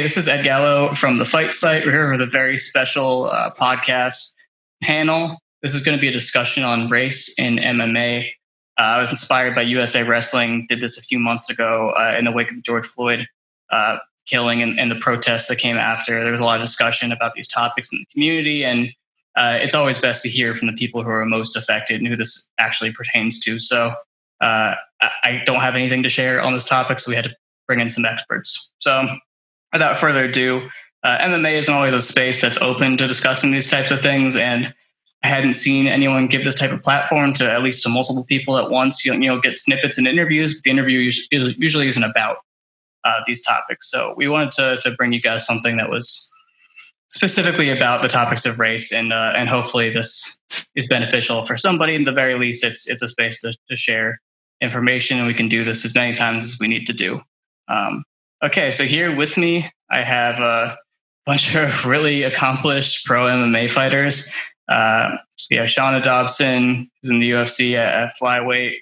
this is Ed Gallo from the Fight Site. We're here with a very special podcast panel. This is going to be a discussion on race in MMA. I was inspired by USA Wrestling, did this a few months ago in the wake of George Floyd killing and the protests that came after. There was a lot of discussion about these topics in the community, and it's always best to hear from the people who are most affected and who this actually pertains to. So I don't have anything to share on this topic, so we had to bring in some experts. So without further ado, MMA isn't always a space that's open to discussing these types of things, and I hadn't seen anyone give this type of platform to at least to multiple people at once. You get snippets in interviews, but the interview usually isn't about these topics. So we wanted to bring you guys something that was specifically about the topics of race, and hopefully this is beneficial for somebody. In the very least, it's a space to share information, and we can do this as many times as we need to do. Okay, so here with me, I have a bunch of really accomplished pro MMA fighters. We have Shauna Dobson, who's in the UFC at flyweight.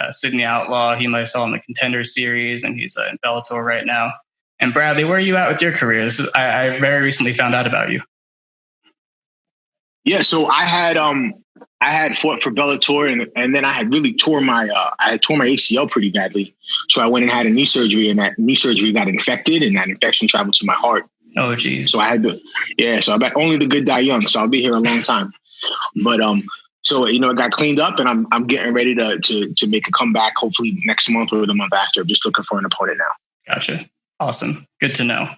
Sydney Outlaw, he might have saw in the Contender series, and he's in Bellator right now. And Bradley, where are you at with your career? I very recently found out about you. Yeah, so I had fought for Bellator, and then I had really tore my ACL pretty badly. So I went and had a knee surgery, and that knee surgery got infected, and that infection traveled to my heart. Oh, geez. So I had to, so I bet only the good die young. So I'll be here a long time. But so it got cleaned up, and I'm getting ready to make a comeback. Hopefully next month or the month after. I'm just looking for an opponent now. Gotcha. Awesome. Good to know.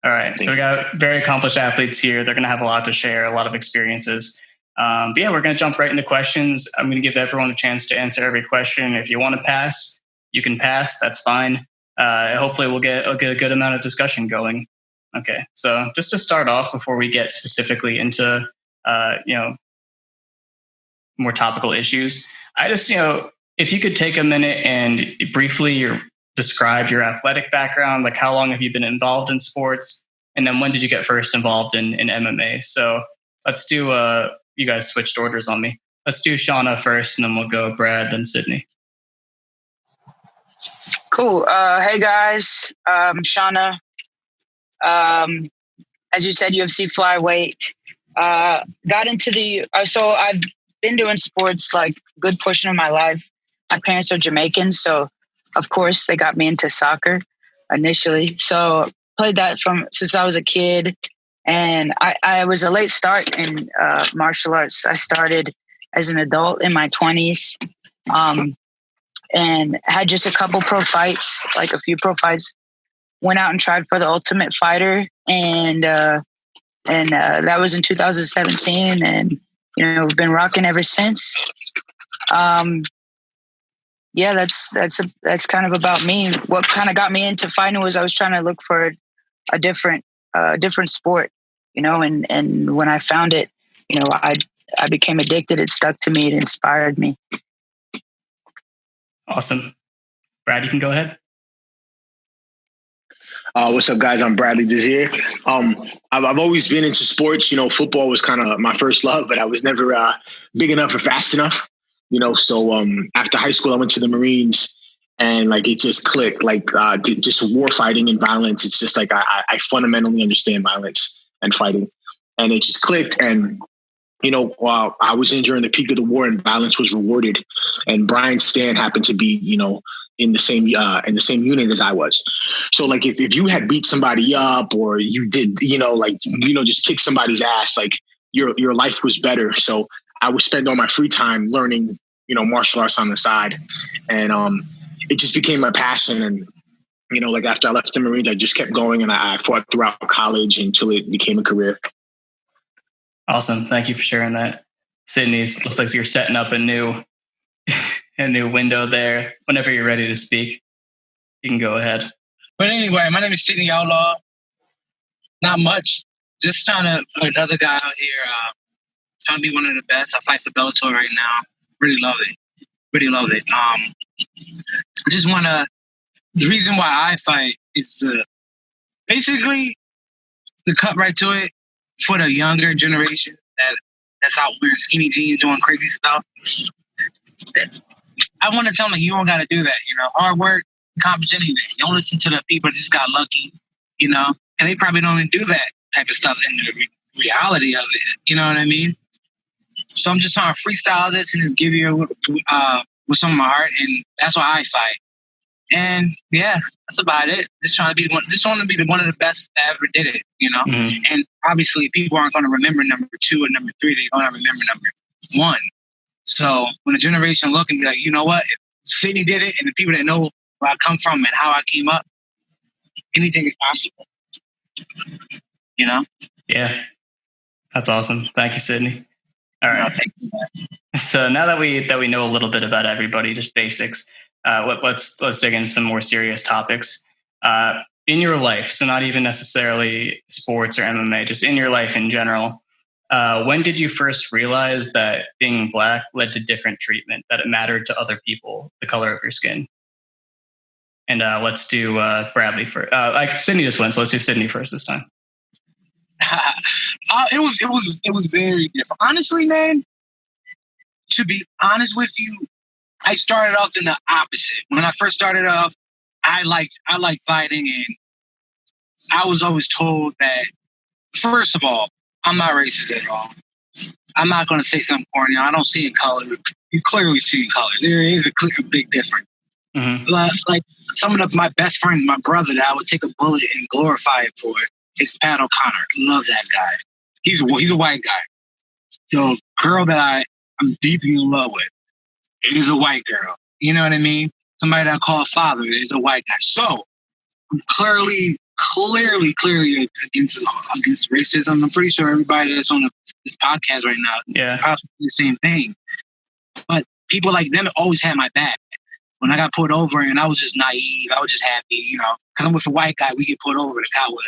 All right. So we got very accomplished athletes here. They're going to have a lot to share, a lot of experiences. But yeah, we're going to jump right into questions. I'm going to give everyone a chance to answer every question. If you want to pass, you can pass. That's fine. Hopefully we'll get a good amount of discussion going. Okay. So just to start off, before we get specifically into, more topical issues, I just, if you could take a minute and briefly describe your athletic background, like how long have you been involved in sports? And then when did you get first involved in MMA? So let's do, you guys switched orders on me. Let's do Shauna first, and then we'll go Brad, then Sydney. Cool. Hey guys, Shauna. As you said, UFC flyweight. Got into so I've been doing sports like a good portion of my life. My parents are Jamaican, so of course they got me into soccer initially. So played that since I was a kid, and I was a late start in martial arts. I started as an adult in my 20s, and had just a couple pro fights, like a few pro fights. Went out and tried for the Ultimate Fighter, and that was in 2017, and we've been rocking ever since. Yeah, that's kind of about me. What kind of got me into fighting was I was trying to look for a different sport, and when I found it, I became addicted. It stuck to me. It inspired me. Awesome. Brad, you can go ahead. What's up, guys? I'm Bradley Desir. I've always been into sports. Football was kind of my first love, but I was never big enough or fast enough. So after high school, I went to the Marines, and it just clicked. Just war fighting and violence. It's just I fundamentally understand violence and fighting, and it just clicked. And I was in during the peak of the war, and violence was rewarded. And Brian Stan happened to be, in the same unit as I was. So if you had beat somebody up, or you did, just kick somebody's ass, your life was better. So I would spend all my free time learning, martial arts on the side. And it just became my passion. And, after I left the Marines, I just kept going, and I fought throughout college until it became a career. Awesome. Thank you for sharing that. Sydney, it looks like you're setting up a new window there. Whenever you're ready to speak, you can go ahead. But anyway, my name is Sydney Outlaw. Not much. Just trying to put another guy out here. Trying to be one of the best. I fight for Bellator right now. Really love it. I just want to... The reason why I fight is basically to cut right to it for the younger generation that's out wearing skinny jeans, doing crazy stuff. I want to tell them you don't got to do that. Hard work, accomplish anything. Don't listen to the people that just got lucky. And they probably don't even do that type of stuff in the reality of it. You know what I mean? So I'm just trying to freestyle this and just give you with some of my heart, and that's why I fight. And yeah, that's about it. Just trying to be one. Just want to be one of the best that ever did it. You know. Mm-hmm. And obviously, people aren't going to remember number 2 or number 3. They're going to remember number 1. So when a generation look and be like, you know what, if Sydney did it, and the people that know where I come from and how I came up, anything is possible. You know. Yeah, that's awesome. Thank you, Sydney. All right. Thank you, man. So now that we know a little bit about everybody, just basics, let's dig into some more serious topics. In your life, so not even necessarily sports or MMA, just in your life in general, when did you first realize that being Black led to different treatment, that it mattered to other people, the color of your skin? And let's do Bradley first. Like Sydney just went, so let's do Sydney first this time. It was very different. Honestly, man, to be honest with you, I started off in the opposite. When I first started off, I liked fighting, and I was always told that, first of all, I'm not racist at all. I'm not going to say something corny. I don't see in color. You clearly see in color. There is a big difference. Mm-hmm. Like some of my best friends, my brother, that I would take a bullet and glorify it for it, is Pat O'Connor. Love that guy. He's a white guy. The girl that I'm deeply in love with is a white girl. You know what I mean? Somebody that I call a father is a white guy. So I'm clearly against racism. I'm pretty sure everybody that's on this podcast right now is probably the same thing. But people like them always had my back. When I got pulled over and I was just naive, I was just happy, you know, because I'm with a white guy, we get pulled over, the guy would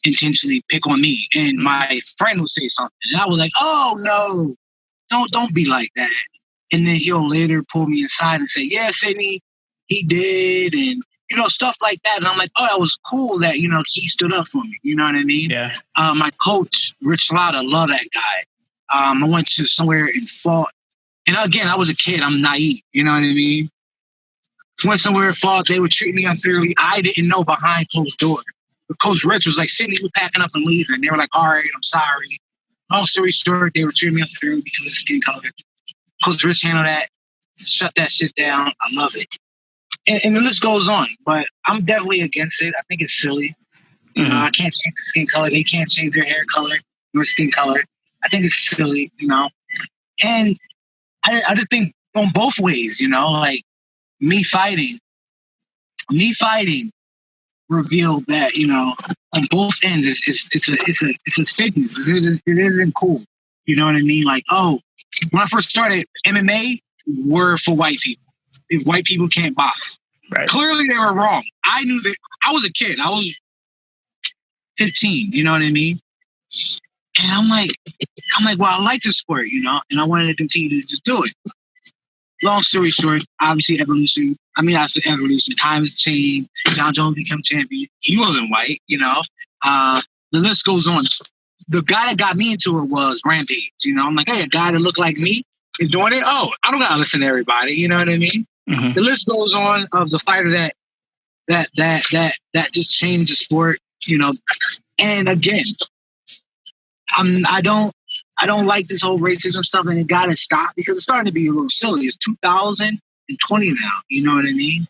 intentionally pick on me. And my friend would say something. And I was like, oh, no, don't be like that. And then he'll later pull me aside and say, yeah, Sydney, he did. And, you know, stuff like that. And I'm like, oh, that was cool that, you know, he stood up for me. You know what I mean? Yeah. My coach, Rich Slaughter, love that guy. I went to somewhere and fought. And again, I was a kid. I'm naive. You know what I mean? Went somewhere and fought. They would treat me unfairly. I didn't know behind closed doors. But Coach Rich was like, Sydney, we're packing up and leaving. And they were like, all right, I'm sorry. Long story short, they were treating me unfairly because of skin color. Coach Rich handled that. Shut that shit down. I love it. And the list goes on. But I'm definitely against it. I think it's silly. You know, I can't change the skin color. They can't change their hair color or skin color. I think it's silly, you know. And I just think on both ways, you know, like me fighting revealed that, you know, on both ends, it's a sickness. It isn't cool. You know what I mean? Like, oh, when I first started, MMA were for white people. If white people can't box. Right. Clearly they were wrong. I knew that. I was a kid. I was 15. You know what I mean? And I'm like, well, I like this sport, you know, and I wanted to continue to just do it. Long story short, obviously evolution. After evolution, times changed. John Jones became champion. He wasn't white, you know. The list goes on. The guy that got me into it was Rampage. You know, I'm like, hey, a guy that looked like me is doing it. Oh, I don't gotta listen to everybody. You know what I mean? Mm-hmm. The list goes on of the fighter that just changed the sport. You know, and again, I don't like this whole racism stuff, and it gotta stop because it's starting to be a little silly. It's 2020 now, you know what I mean?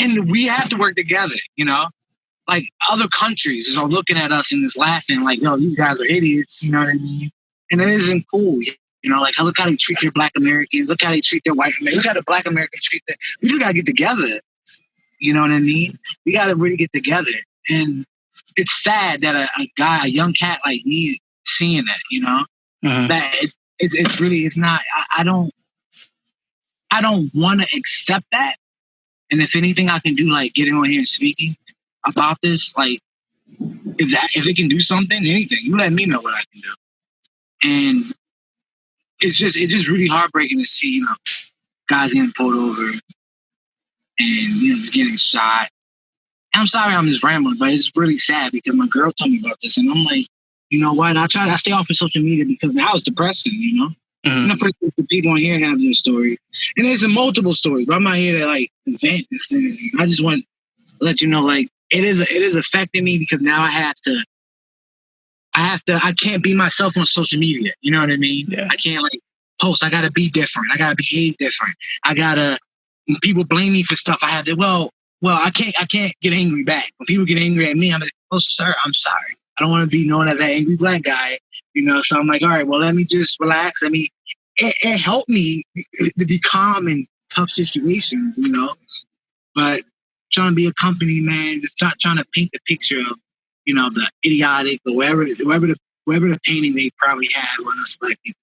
And we have to work together, you know? Like other countries are looking at us and just laughing like, yo, these guys are idiots, you know what I mean? And it isn't cool, you know? Like, look how they treat their Black Americans, look how they treat their white Americans, look how the Black Americans treat them. We just gotta get together, you know what I mean? We gotta really get together. And it's sad that a young cat like me seeing that, you know, that it's really, it's not, I don't want to accept that. And if anything I can do, like getting on here and speaking about this, like if it can do something, anything, you let me know what I can do. And it's just really heartbreaking to see, you know, guys getting pulled over and, you know, just getting shot. And I'm sorry I'm just rambling, but it's really sad because my girl told me about this and I'm like, you know what? I stay off of social media because now it's depressing, you know? I'm not the people on here have their story. And there's multiple stories, but I'm not here to like vent this thing. I just want to let you know, like, it is affecting me because now I can't be myself on social media. You know what I mean? Yeah. I can't like post. I gotta be different. I gotta behave different. When people blame me for stuff, I have to, well, I can't get angry back. When people get angry at me, I'm like, oh, sir, I'm sorry. I don't want to be known as that angry black guy, so I'm like, all right, well, let me just relax. It helped me to be calm in tough situations, but trying to be a company man, just trying to paint the picture of, the idiotic or wherever the painting they probably had on us black people,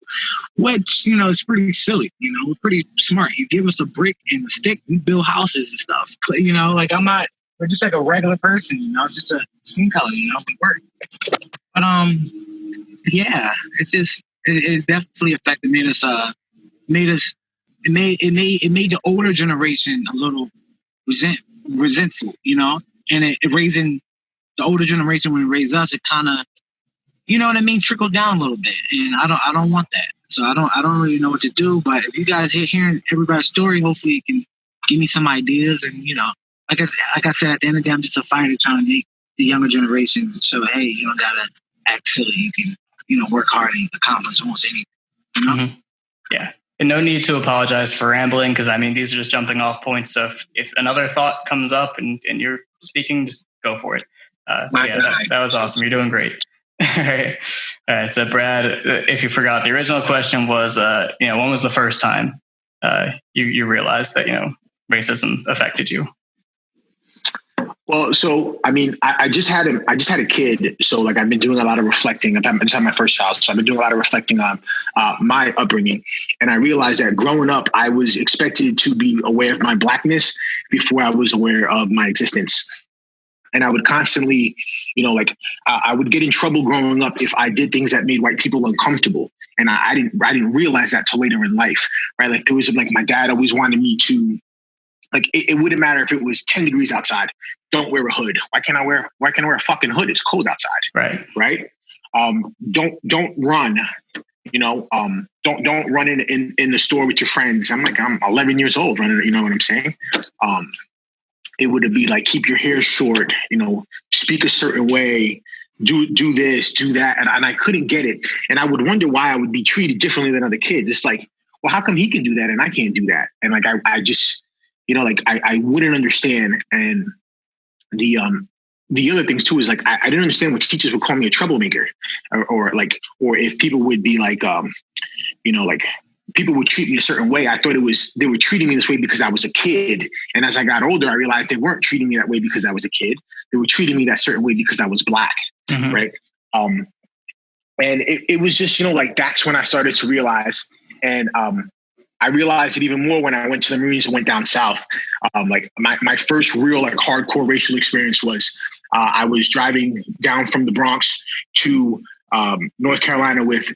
which, is pretty silly, we're pretty smart. You give us a brick and a stick, we build houses and stuff, we're just like a regular person, it's just a skin color, we work. But, yeah, it's just, it definitely affected, it made the older generation a little resentful, and it raising the older generation when it raised us, it kind of, you know what I mean, trickled down a little bit, and I don't want that. So I don't really know what to do. But if you guys hearing everybody's story, hopefully you can give me some ideas. And like I said, at the end of the day, I'm just a fighter trying to make the younger generation show, hey, you don't gotta act silly. You can work hard and accomplish almost anything. Mm-hmm. Yeah. And no need to apologize for rambling, because these are just jumping off points. So if another thought comes up and you're speaking, just go for it. That was awesome. You're doing great. All right. So Brad, if you forgot, the original question was, when was the first time you realized that racism affected you? Well, so I just had a kid, so like I've been doing a lot of reflecting. I just had my first child, so I've been doing a lot of reflecting on my upbringing, and I realized that growing up, I was expected to be aware of my blackness before I was aware of my existence. And I would constantly, I would get in trouble growing up if I did things that made white people uncomfortable. And I didn't realize that till later in life, right? Like there was like my dad always wanted me to, like it wouldn't matter if it was 10 degrees outside. Don't wear a hood. Why can't I wear a fucking hood? It's cold outside. Right. Right. Don't run. Don't run in the store with your friends. I'm 11 years old running. You know what I'm saying? It would be like, keep your hair short, speak a certain way, do this, do that. And I couldn't get it. And I would wonder why I would be treated differently than other kids. It's like, well, how come he can do that and I can't do that? And like, I just, I wouldn't understand. And the other things too is like, I didn't understand when teachers would call me a troublemaker or if people would be like, people would treat me a certain way. I thought they were treating me this way because I was a kid. And as I got older, I realized they weren't treating me that way because I was a kid. They were treating me that certain way because I was black. Mm-hmm. Right. And it was just, that's when I started to realize. And I realized it even more when I went to the Marines and went down south. My first real hardcore racial experience was I was driving down from the Bronx to North Carolina with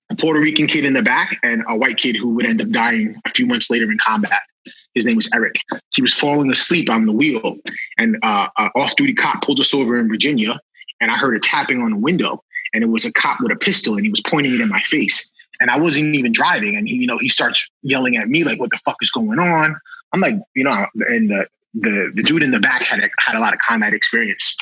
a Puerto Rican kid in the back and a white kid who would end up dying a few months later in combat. His name was Eric. He was falling asleep on the wheel, and an off-duty cop pulled us over in Virginia, and I heard a tapping on the window, and it was a cop with a pistol, and he was pointing it in my face. And I wasn't even driving, and he starts yelling at me like, "What the fuck is going on?" I'm like, and the dude in the back had a lot of combat experience.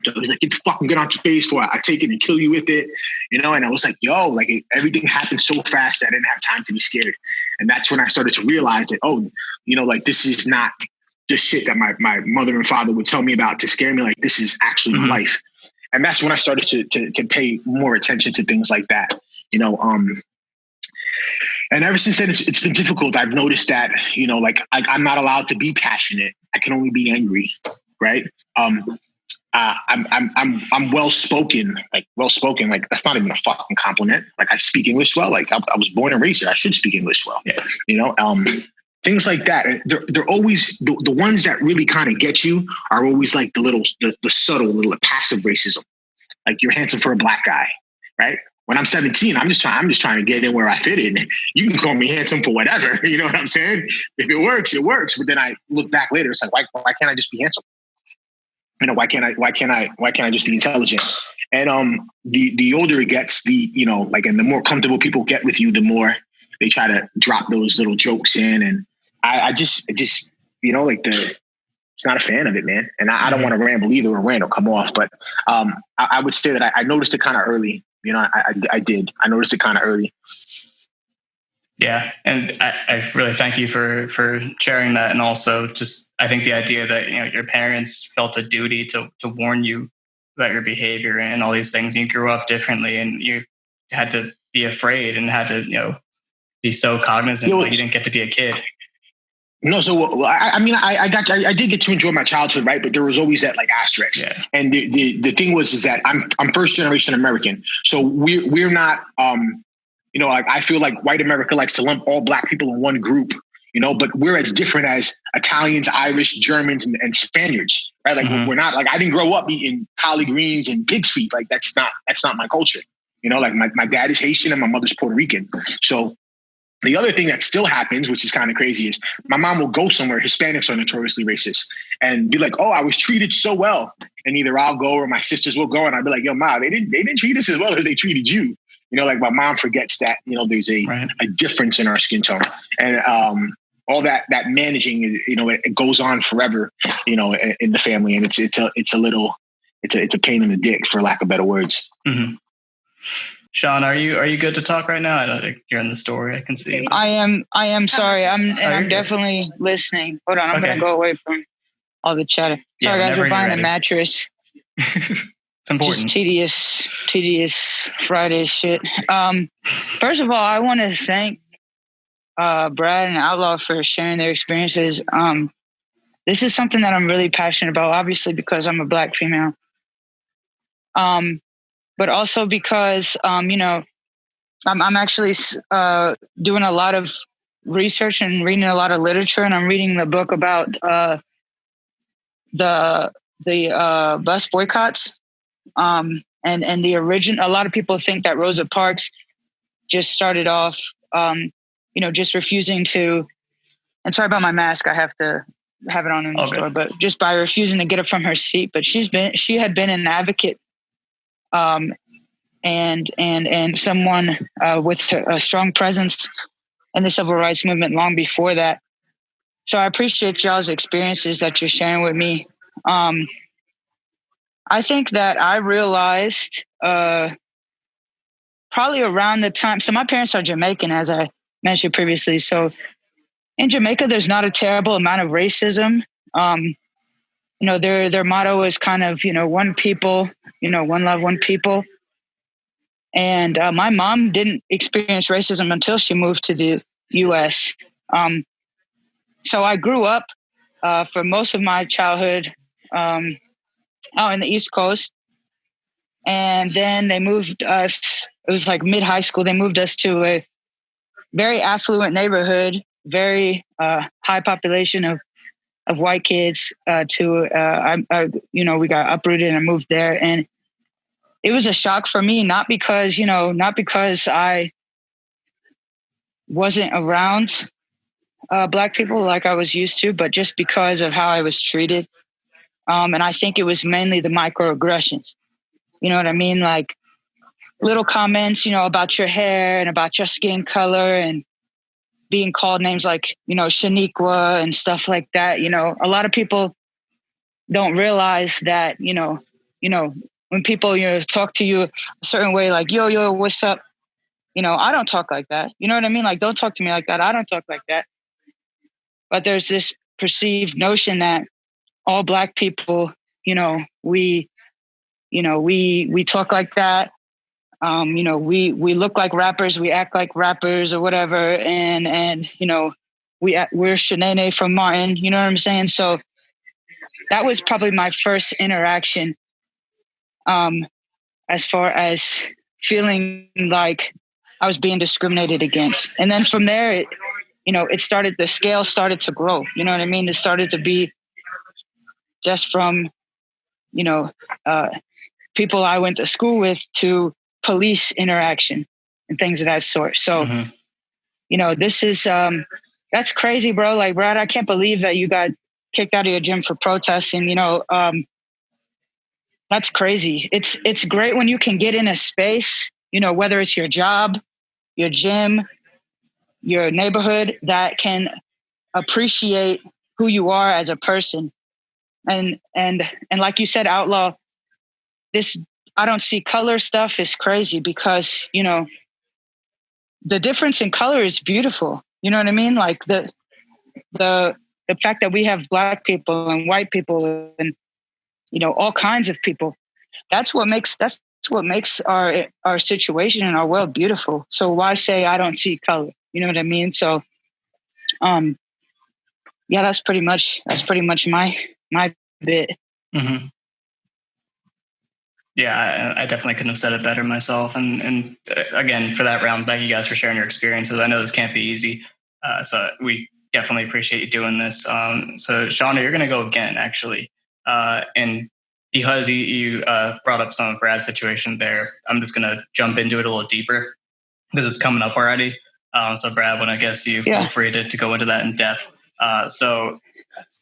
So he's like, get out your face before I take it and kill you with it. And I was like, yo, everything happened so fast that I didn't have time to be scared. And that's when I started to realize that, this is not just shit that my mother and father would tell me about to scare me. Like, this is actually my life. And that's when I started to pay more attention to things like that, and ever since then, it's been difficult. I've noticed that, I'm not allowed to be passionate. I can only be angry. Right. I'm well-spoken, like that's not even a fucking compliment. Like I speak English well, like I was born and raised here. I should speak English well, things like that. They're always the ones that really kind of get you are always like the subtle little passive racism. Like you're handsome for a black guy, right? When I'm 17, I'm just trying to get in where I fit in. You can call me handsome for whatever, you know what I'm saying? If it works, it works. But then I look back later, it's like, why can't I just be handsome? Why can't I just be intelligent? And the older it gets, and the more comfortable people get with you, the more they try to drop those little jokes in. And I just the just not a fan of it, man. And I don't want to ramble either or rant or come off, but I would say that I noticed it kind of early. You know, I did. I noticed it kind of early. Yeah. And I really thank you for sharing that. And also just, I think the idea that, you know, your parents felt a duty to warn you about your behavior and all these things. You grew up differently and you had to be afraid and had to, you know, be so cognizant that you didn't get to be a kid. No, so I mean, I did get to enjoy my childhood, right? But there was always that like asterisk. Yeah. And the thing was that I'm first generation American, so we're not you know, like I feel like white America likes to lump all black people in one group, you know, but we're as different as Italians, Irish, Germans, and Spaniards, right? Like we're not like, I didn't grow up eating collard greens and pig's feet. Like that's not my culture, you know. Like my dad is Haitian and my mother's Puerto Rican, so. The other thing that still happens, which is kind of crazy, is my mom will go somewhere. Hispanics are notoriously racist and be like, "Oh, I was treated so well," and either I'll go or my sisters will go, and I'll be like, "Yo, Ma, they didn't treat us as well as they treated you." You know, like my mom forgets that, you know, there's a difference in our skin tone, and all that managing, you know, it goes on forever, you know, in the family, and it's a pain in the dick, for lack of better words. Mm-hmm. Sean, are you good to talk right now? I don't think you're in the story. I can see. I am sorry. I'm definitely listening. Hold on. I'm going to go away from all the chatter. Sorry, guys, we're buying a mattress. It's important. Just tedious Friday shit. First of all, I want to thank Brad and Outlaw for sharing their experiences. This is something that I'm really passionate about, obviously because I'm a Black female. But also because, you know, I'm actually doing a lot of research and reading a lot of literature, and I'm reading the book about the bus boycotts. And the origin. A lot of people think that Rosa Parks just started off, you know, just refusing to. And sorry about my mask. I have to have it on in the store, but just by refusing to get up from her seat. But she had been an advocate. And someone with a strong presence in the civil rights movement long before that. So I appreciate y'all's experiences that you're sharing with me. I think that I realized probably around the time, so my parents are Jamaican, as I mentioned previously. So in Jamaica, there's not a terrible amount of racism. You know, their motto is kind of, you know, one people, you know, one love, one people. And my mom didn't experience racism until she moved to the U.S. So I grew up for most of my childhood out in the East Coast. And then they moved us, it was like mid-high school, they moved us to a very affluent neighborhood, very high population of white kids you know, we got uprooted and moved there. And it was a shock for me, not because I wasn't around Black people like I was used to, but just because of how I was treated. And I think it was mainly the microaggressions. You know what I mean? Like little comments, you know, about your hair and about your skin color and being called names like, you know, Shaniqua and stuff like that. You know, a lot of people don't realize that, you know, when people, you know, talk to you a certain way, like, yo, what's up? You know, I don't talk like that. You know what I mean? Like, don't talk to me like that. I don't talk like that. But there's this perceived notion that all Black people, you know, we talk like that. You know, we look like rappers, we act like rappers or whatever. And you know, we're Shanae from Martin, you know what I'm saying? So that was probably my first interaction as far as feeling like I was being discriminated against. And then from there, the scale started to grow. You know what I mean? It started to be just from, you know, people I went to school with to police interaction and things of that sort. So, you know, this is, that's crazy, bro. Like, Brad, I can't believe that you got kicked out of your gym for protesting, you know, that's crazy. It's great when you can get in a space, you know, whether it's your job, your gym, your neighborhood, that can appreciate who you are as a person and like you said, Outlaw, this I don't see color stuff is crazy because, you know, the difference in color is beautiful. You know what I mean? Like the fact that we have black people and white people and, you know, all kinds of people. That's what makes our situation and our world beautiful. So why say I don't see color? You know what I mean? So yeah, that's pretty much my bit. Mm-hmm. Yeah, I definitely couldn't have said it better myself. And again, for that round, thank you guys for sharing your experiences. I know this can't be easy, so we definitely appreciate you doing this. So, Shauna, you're going to go again, actually. And because you brought up some of Brad's situation there, I'm just going to jump into it a little deeper because it's coming up already. So, Brad, when I guess you feel free to go into that in depth. So,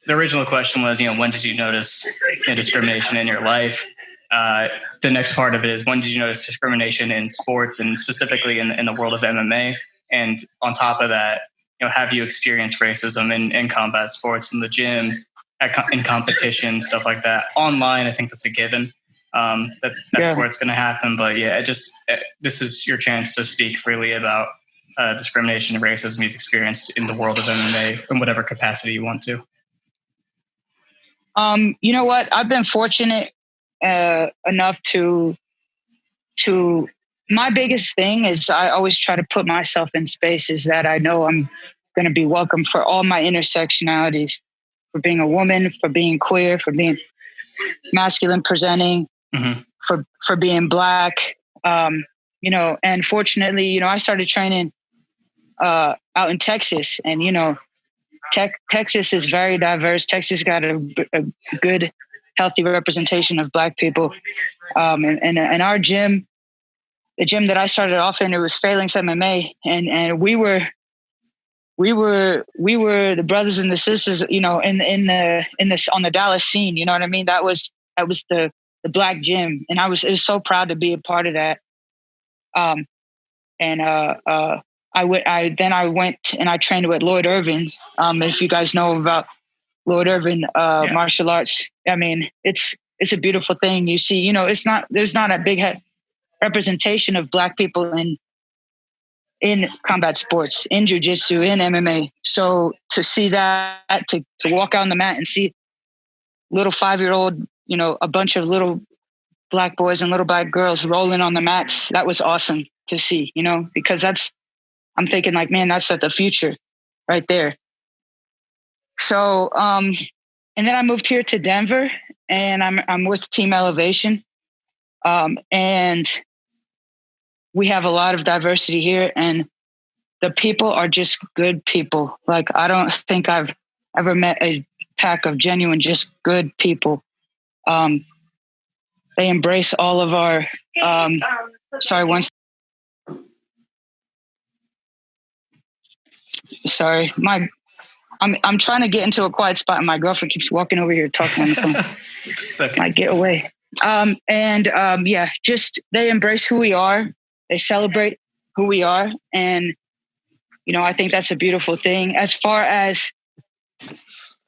the original question was, you know, when did you notice discrimination in your life? The next part of it is, when did you notice discrimination in sports and specifically in the world of MMA? And on top of that, you know, have you experienced racism in combat sports, in the gym, in competition, stuff like that? Online, I think that's a given. That's where it's going to happen. But yeah, this is your chance to speak freely about discrimination and racism you've experienced in the world of MMA in whatever capacity you want to. You know what? I've been fortunate enough to my biggest thing is I always try to put myself in spaces that I know I'm going to be welcome for all my intersectionalities, for being a woman, for being queer, for being masculine presenting, mm-hmm. for being black, you know, and fortunately, you know, I started training out in Texas, and, you know, Texas is very diverse. Texas got a good, healthy representation of black people. And our gym, the gym that I started off in, it was Phalanx MMA, and we were the brothers and the sisters, you know, in this on the Dallas scene. You know what I mean? That was the black gym, and I was so proud to be a part of that. I went and I trained with Lloyd Irvin. If you guys know about Lloyd Irvin, martial arts, I mean, it's a beautiful thing. You see, you know, there's not a big representation of black people in combat sports, in jiu-jitsu, in MMA. So to see that, to walk out on the mat and see little 5-year-old, you know, a bunch of little black boys and little black girls rolling on the mats, that was awesome to see, you know, because I'm thinking like, man, that's the future right there. So, and then I moved here to Denver, and I'm with Team Elevation. And we have a lot of diversity here, and the people are just good people. Like, I don't think I've ever met a pack of genuine, just good people. They embrace all of our, I'm trying to get into a quiet spot, and my girlfriend keeps walking over here talking on the phone. It's okay. Like, get away. Just they embrace who we are. They celebrate who we are. And, you know, I think that's a beautiful thing. As far as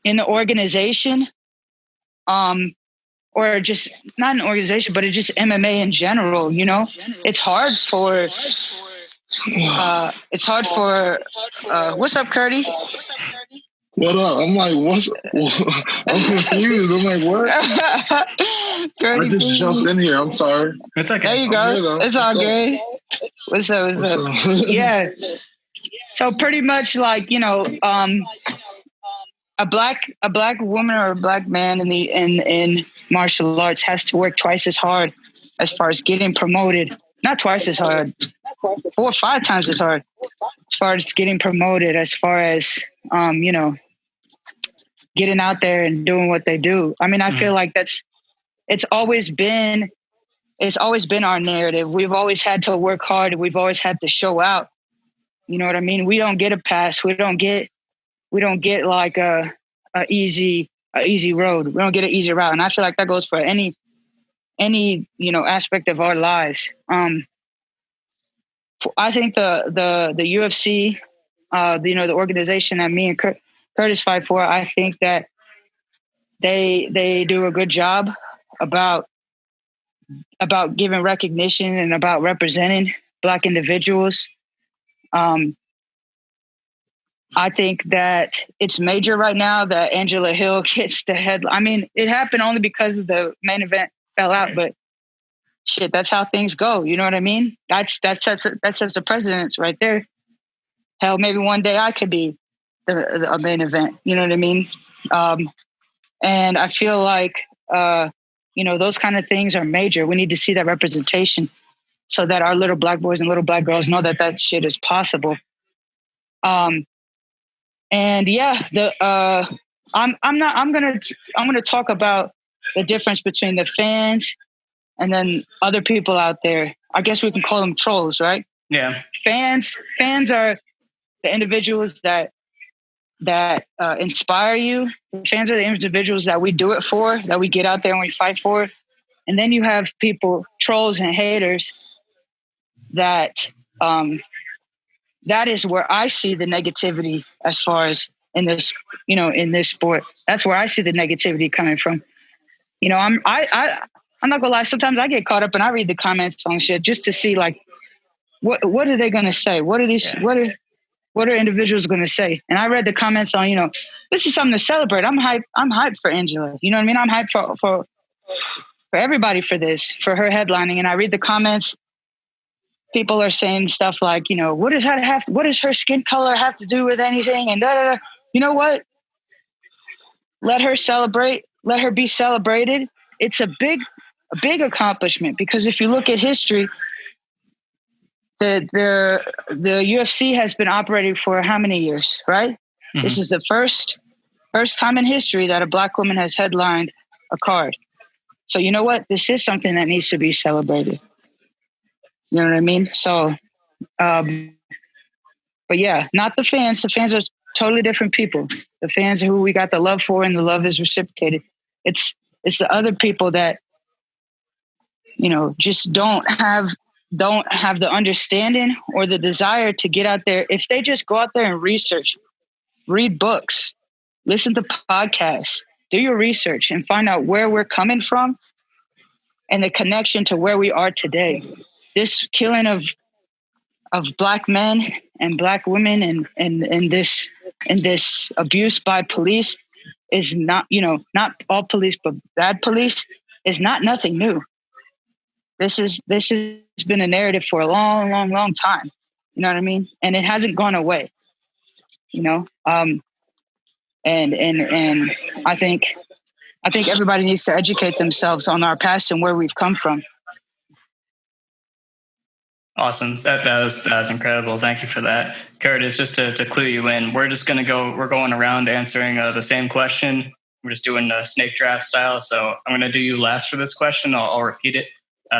in the organization, or just not an organization, but it's just MMA in general, you know, it's hard for what's up, Curdy? What up? I'm like, I'm confused. I'm like, what? I just jumped in here. I'm sorry. It's okay. There you go. It's all good. What's up? Yeah. So pretty much like, you know, a black woman or a black man in martial arts has to work twice as hard as far as getting promoted. Not twice as hard, 4 or 5 times as hard as far as getting promoted, as far as, you know, getting out there and doing what they do. I mean, I feel like it's always been our narrative. We've always had to work hard. We've always had to show out. You know what I mean? We don't get a pass. We don't get like a easy road. We don't get an easy route. And I feel like that goes for any, you know, aspect of our lives. I think the UFC, you know, the organization that me and Curtis fight for, I think that They do a good job about giving recognition and about representing Black individuals. I think that it's major right now that Angela Hill gets the headline. I mean, it happened only because the main event fell out, but shit, that's how things go. You know what I mean? That sets the precedence right there. Hell, maybe one day I could be a main event. You know what I mean? And I feel like, those kind of things are major. We need to see that representation so that our little Black boys and little Black girls know that shit is possible. And yeah, I'm gonna talk about the difference between the fans and then other people out there. I guess we can call them trolls, right? Yeah. Fans are the individuals that inspire you. Fans are the individuals that we do it for, that we get out there and we fight for. And then you have people, trolls and haters, that that is where I see the negativity as far as in this sport. That's where I see the negativity coming from. I'm not gonna lie. Sometimes I get caught up and I read the comments on shit just to see like, what are they gonna say? What are these? Yeah. What are individuals gonna say? And I read the comments on, this is something to celebrate. I'm hyped for Angela. You know what I mean? I'm hyped for everybody for this, for her headlining. And I read the comments. People are saying stuff like, what does her skin color have to do with anything? And you know what? Let her celebrate. Let her be celebrated. It's a big accomplishment, because if you look at history, the UFC has been operating for how many years, right? Mm-hmm. This is the first time in history that a Black woman has headlined a card. So you know what? This is something that needs to be celebrated. You know what I mean? So, but yeah, not the fans. The fans are totally different people. The fans are who we got the love for, and the love is reciprocated. It's the other people that, just don't have the understanding or the desire to get out there. If they just go out there and research, read books, listen to podcasts, do your research and find out where we're coming from and the connection to where we are today. This killing of Black men and Black women and this abuse by police is not, not all police, but bad police, is not nothing new. This has been a narrative for a long, long, long time. You know what I mean? And it hasn't gone away. And I think everybody needs to educate themselves on our past and where we've come from. Awesome. That was incredible. Thank you for that. Curtis, just to clue you in, we're going around answering the same question. We're just doing a snake draft style. So I'm going to do you last for this question. I'll repeat it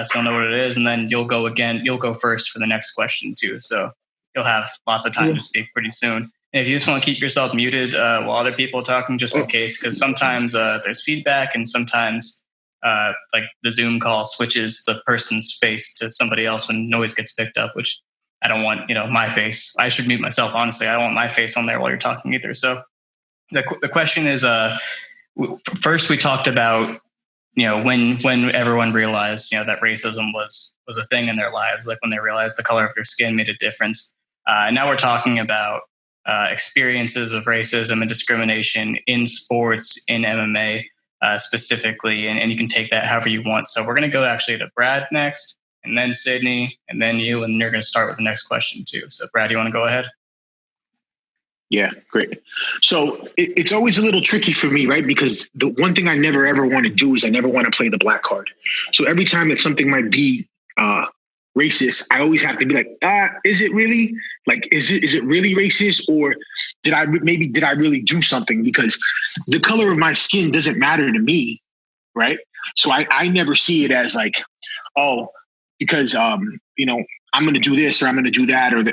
so you'll know what it is. And then you'll go again. You'll go first for the next question too. So you'll have lots of time to speak pretty soon. And if you just want to keep yourself muted while other people are talking, just in case, because sometimes there's feedback and sometimes like the Zoom call switches the person's face to somebody else when noise gets picked up, which I don't want, my face. I should mute myself, honestly. I don't want my face on there while you're talking either. So the question is, first we talked about, when everyone realized, that racism was a thing in their lives, like when they realized the color of their skin made a difference. Now we're talking about experiences of racism and discrimination in sports, in MMA, specifically, and you can take that however you want. So we're going to go actually to Brad next, and then Sydney, and then you, and you're going to start with the next question too. So Brad, you want to go ahead? Yeah, great. So it's always a little tricky for me, right? Because the one thing I never ever want to do is I never want to play the black card. So every time that something might be racist, I always have to be like, is it really? Like, is it really racist? Or did I really do something? Because the color of my skin doesn't matter to me, right? So I never see it as like, because, I'm going to do this or I'm going to do that, or,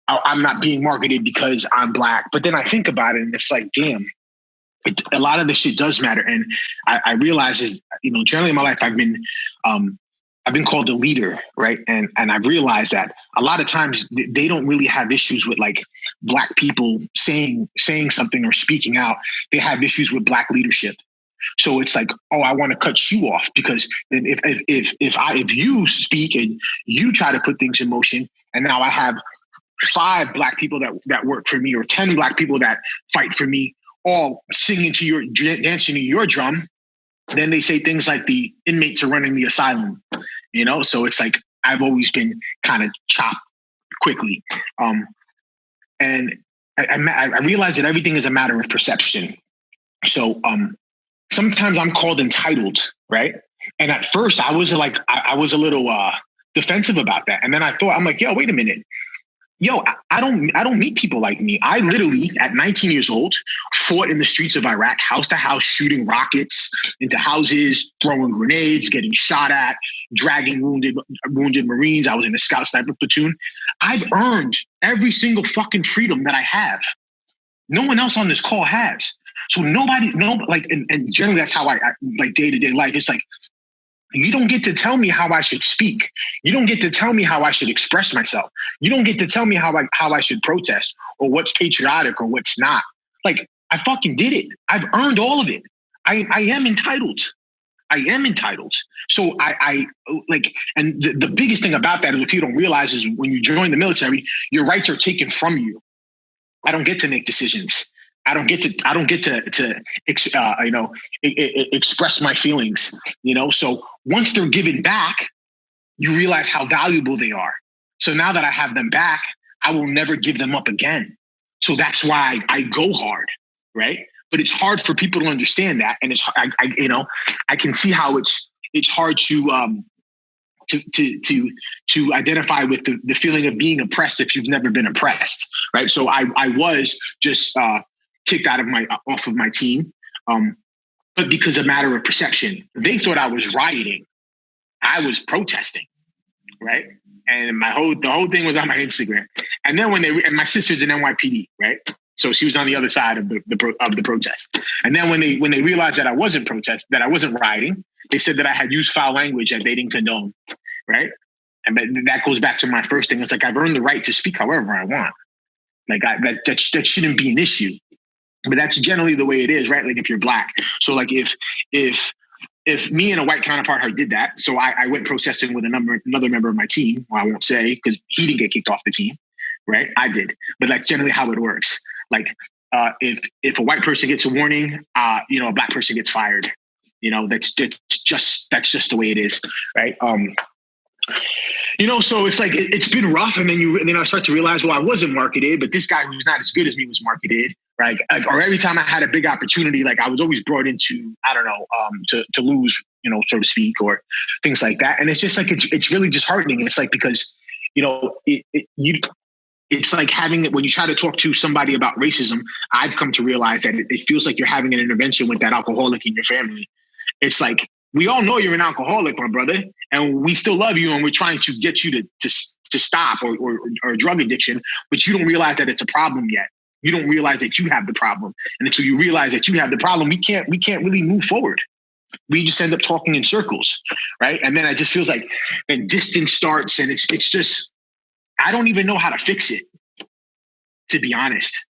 I'm not being marketed because I'm black. But then I think about it and it's like, damn, a lot of this shit does matter. And I realize is, generally in my life, I've been I've been called a leader, right? And I've realized that a lot of times they don't really have issues with like Black people saying something or speaking out. They have issues with Black leadership. So it's like, oh, I want to cut you off because if you speak and you try to put things in motion, and now I have 5 Black people that work for me or 10 Black people that fight for me, all singing to your, dancing to your drum. Then they say things like the inmates are running the asylum, So it's like I've always been kind of chopped quickly, and I realize that everything is a matter of perception. So sometimes I'm called entitled, right? And at first I was like, I was a little defensive about that, and then I thought, I'm like, yo, wait a minute. I don't meet people like me. I literally, at 19 years old, fought in the streets of Iraq, house to house, shooting rockets into houses, throwing grenades, getting shot at, dragging wounded Marines. I was in the Scout Sniper platoon. I've earned every single fucking freedom that I have. No one else on this call has. So and generally that's how I like day-to-day life. It's like, you don't get to tell me how I should speak. You don't get to tell me how I should express myself. You don't get to tell me how I should protest or what's patriotic or what's not. Like, I fucking did it. I've earned all of it. I am entitled. I am entitled. So I and the biggest thing about that is what people don't realize is when you join the military, your rights are taken from you. I don't get to make decisions. I don't get to express my feelings, So once they're given back, you realize how valuable they are. So now that I have them back, I will never give them up again. So that's why I go hard, right? But it's hard for people to understand that, and I can see how it's hard to identify with the feeling of being oppressed if you've never been oppressed, right? So I was just kicked off of my team, but because of a matter of perception, they thought I was rioting. I was protesting, right? And the whole thing was on my Instagram. And then and my sister's in NYPD, right? So she was on the other side of the protest. And then when they realized that I wasn't rioting, they said that I had used foul language that they didn't condone, right? And that goes back to my first thing. It's like I've earned the right to speak however I want. Like that shouldn't be an issue. But that's generally the way it is, right? Like if you're Black. So like if me and a white counterpart did that, so I went protesting with another member of my team, well, I won't say because he didn't get kicked off the team, right? I did. But that's generally how it works. Like if a white person gets a warning, a Black person gets fired. That's just the way it is, right? So it's like it's been rough, and then I start to realize, well, I wasn't marketed, but this guy who's not as good as me was marketed, right? Or every time I had a big opportunity, like I was always brought into, I don't know, to lose, so to speak, or things like that. And it's just like it's really disheartening. It's like because it's like having it when you try to talk to somebody about racism. I've come to realize that it feels like you're having an intervention with that alcoholic in your family. It's like, we all know you're an alcoholic, my brother, and we still love you, and we're trying to get you to stop or drug addiction, but you don't realize that it's a problem yet. You don't realize that you have the problem, and until you realize that you have the problem, we can't really move forward. We just end up talking in circles, right? And then it just feels like then distance starts, and it's just I don't even know how to fix it, to be honest.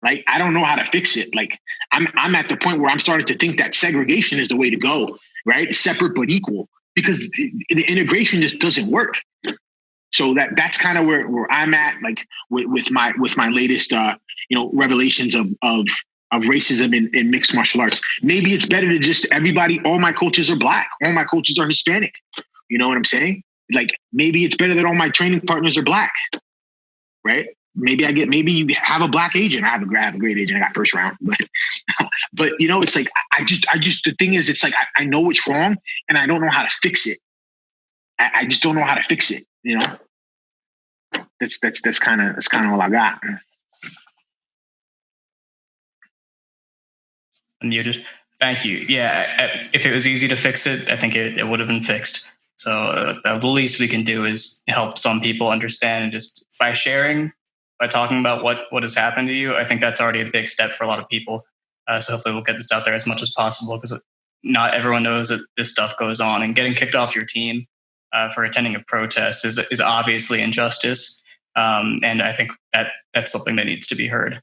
Like, I don't know how to fix it. Like, I'm at the point where I'm starting to think that segregation is the way to go, right? Separate but equal, because the integration just doesn't work. So that's kind of where I'm at, like with my latest, revelations of racism in mixed martial arts. Maybe it's better to just all my coaches are Black, all my coaches are Hispanic. You know what I'm saying? Like, maybe it's better that all my training partners are Black, right? Maybe you have a Black agent. I have a great agent. I got first round, but it's like, the thing is, it's like, I know what's wrong and I don't know how to fix it. I just don't know how to fix it. That's kind of all I got. Unmuted. Thank you. Yeah. If it was easy to fix it, I think it would have been fixed. So the least we can do is help some people understand, and just by sharing, by talking about what has happened to you, I think that's already a big step for a lot of people. So hopefully we'll get this out there as much as possible, because not everyone knows that this stuff goes on, and getting kicked off your team for attending a protest is obviously injustice. And I think that's something that needs to be heard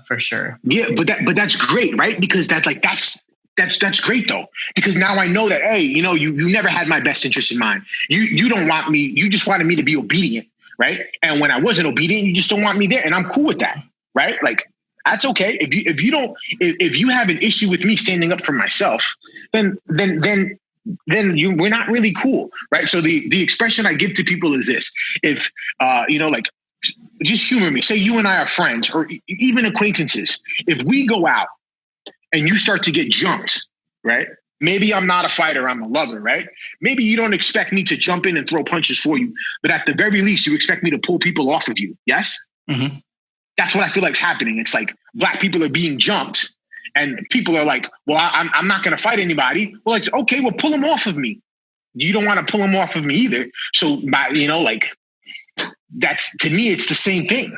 for sure. Yeah, but that's great, right? Because that's great though. Because now I know that, hey, you never had my best interest in mind. You don't want me. You just wanted me to be obedient, right? And when I wasn't obedient, you just don't want me there, and I'm cool with that, right? Like that's okay. If you have an issue with me standing up for myself, then we're not really cool, right? So the expression I give to people is this: if just humor me. Say you and I are friends or even acquaintances. If we go out and you start to get jumped, right? Maybe I'm not a fighter, I'm a lover, right? Maybe you don't expect me to jump in and throw punches for you, but at the very least, you expect me to pull people off of you. Yes? Mm-hmm. That's what I feel like is happening. It's like Black people are being jumped and people are like, well, I'm not going to fight anybody. Well, it's okay. Well, pull them off of me. You don't want to pull them off of me either. So, that's, to me, it's the same thing.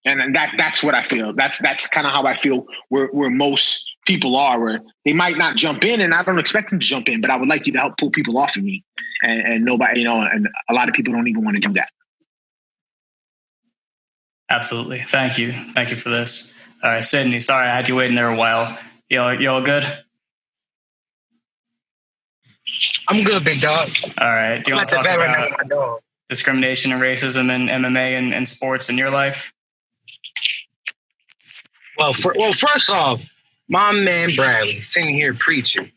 And that's what I feel. That's kind of how I feel where most people are, where they might not jump in, and I don't expect them to jump in, but I would like you to help pull people off of me. And nobody, and a lot of people don't even want to do that. Absolutely. Thank you. Thank you for this. All right, Sydney, sorry I had you waiting there a while. You all good? I'm good, big dog. All right. Do you want to talk about discrimination and racism in MMA and sports in your life? Well, first off, my man Bradley sitting here preaching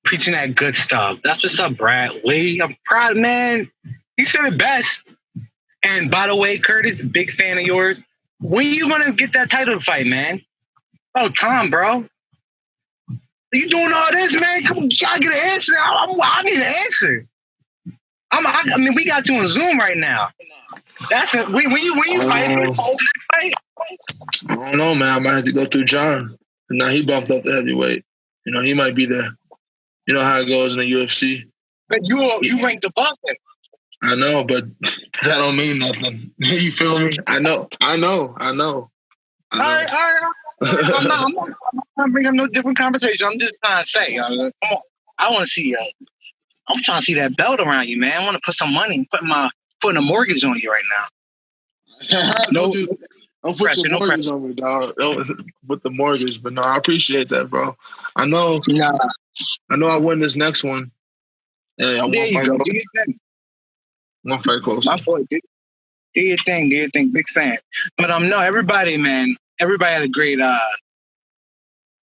that good stuff. That's what's up, Bradley. I'm proud, man. He said it best. And by the way, Curtis, big fan of yours. When you gonna get that title fight, man? Oh, Tom, bro. You doing all this, man? Come on, you gotta get an answer. I need an answer. I mean, we got you on Zoom right now. That's it. When you fighting? I don't know, man. I might have to go through John. Now he bumped up the heavyweight. He might be there. You know how it goes in the UFC. But you ranked above him. I know, but that don't mean nothing. You feel me? I know. All right. I'm not bringing up no different conversation. I'm just trying to say, come on. I want to see. I'm trying to see that belt around you, man. I want to put some money, putting a mortgage on you right now. Don't put the mortgage on me, dog. Don't put the mortgage, but no, I appreciate that, bro. I know. Nah. I know I win this next one. There you go. Do your thing. One fight close. My boy, do your thing. Big fan. But no, everybody, man. Everybody had a great.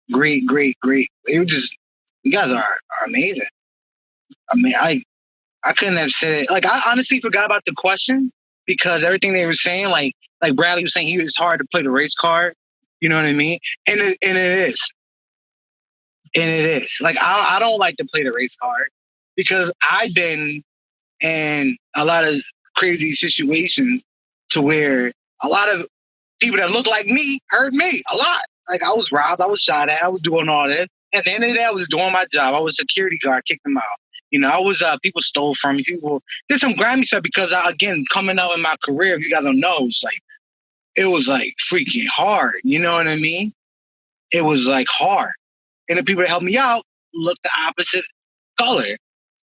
It was just, you guys are amazing. I mean, I couldn't have said it. Like, I honestly forgot about the question because everything they were saying, like Bradley was saying, it's hard to play the race card. You know what I mean? And it is. Like, I don't like to play the race card because I've been in a lot of crazy situations to where a lot of people that look like me hurt me a lot. Like, I was robbed, I was shot at, I was doing all this. At the end of the day, I was doing my job. I was a security guard, kicked them out. I was, people stole from me. People did some grimy stuff because, again, coming out in my career, if you guys don't know, it was like freaking hard. You know what I mean? It was like hard. And the people that helped me out looked the opposite color.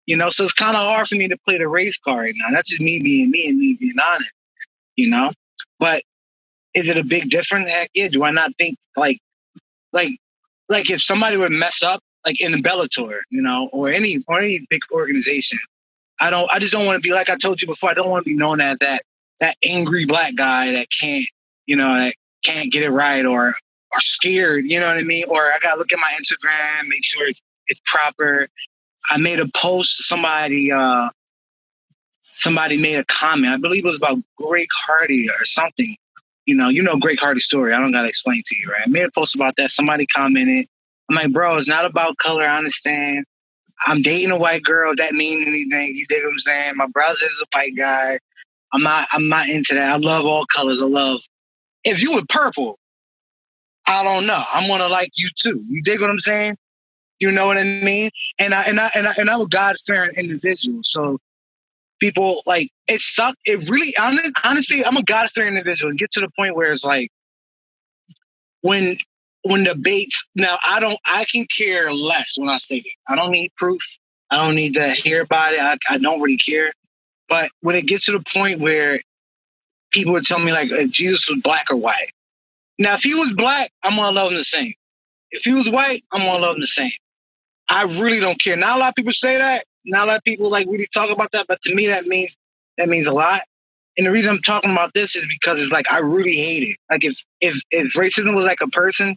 So it's kind of hard for me to play the race card right now. That's just me being me and me being honest, But is it a big difference? Heck yeah. Do I not think like if somebody would mess up, like in Bellator, or any big organization, I just don't want to be, like I told you before, I don't want to be known as that angry Black guy that can't, that can't get it right or scared, you know what I mean? Or I got to look at my Instagram, make sure it's proper. I made a post, somebody made a comment. I believe it was about Greg Hardy or something. Greg Hardy's story. I don't got to explain to you, right? I made a post about that. Somebody commented. I'm like, bro, it's not about color. I understand. I'm dating a white girl. If that mean anything? You dig what I'm saying? My brother is a white guy. I'm not into that. I love all colors. If you were purple, I don't know. I'm gonna like you too. You dig what I'm saying? You know what I mean? And I'm a God-fearing individual. So people, like, it sucked. It really, honestly, I'm a God-fearing individual. And get to the point where it's like, when debates, now I can care less when I say it. I don't need proof. I don't need to hear about it. I don't really care. But when it gets to the point where people would tell me like if Jesus was black or white. Now, if he was black, I'm gonna love him the same. If he was white, I'm gonna love him the same. I really don't care. Not a lot of people say that. Not a lot of people like really talk about that. But to me, that means a lot. And the reason I'm talking about this is because it's like I really hate it. Like if racism was like a person,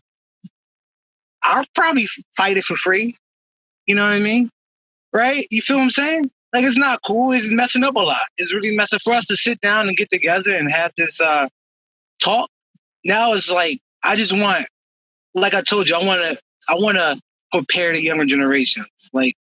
I'll probably fight it for free. You know what I mean? Right? You feel what I'm saying? Like it's not cool. It's messing up a lot. It's really messing for us to sit down and get together and have this talk. Now it's like I just want, like I told you, I want to prepare the younger generations. Like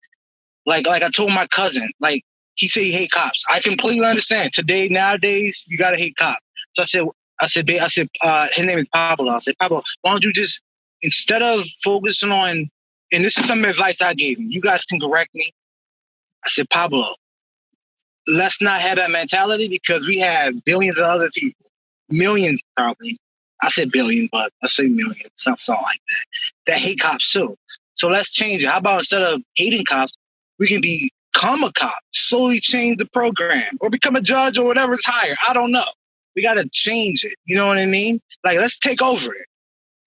I told my cousin, like he said he hate cops. I completely understand. Nowadays, you gotta hate cops. So I said, his name is Pablo. I said, Pablo, why don't you just, instead of focusing on, and this is some advice I gave him, you guys can correct me. I said, Pablo, let's not have that mentality because we have billions of other people, millions probably. I said billion, but I say millions, something like that hate cops too. So let's change it. How about instead of hating cops, we can become a cop, slowly change the program, or become a judge or whatever is higher. I don't know. We got to change it. You know what I mean? Like, let's take over it.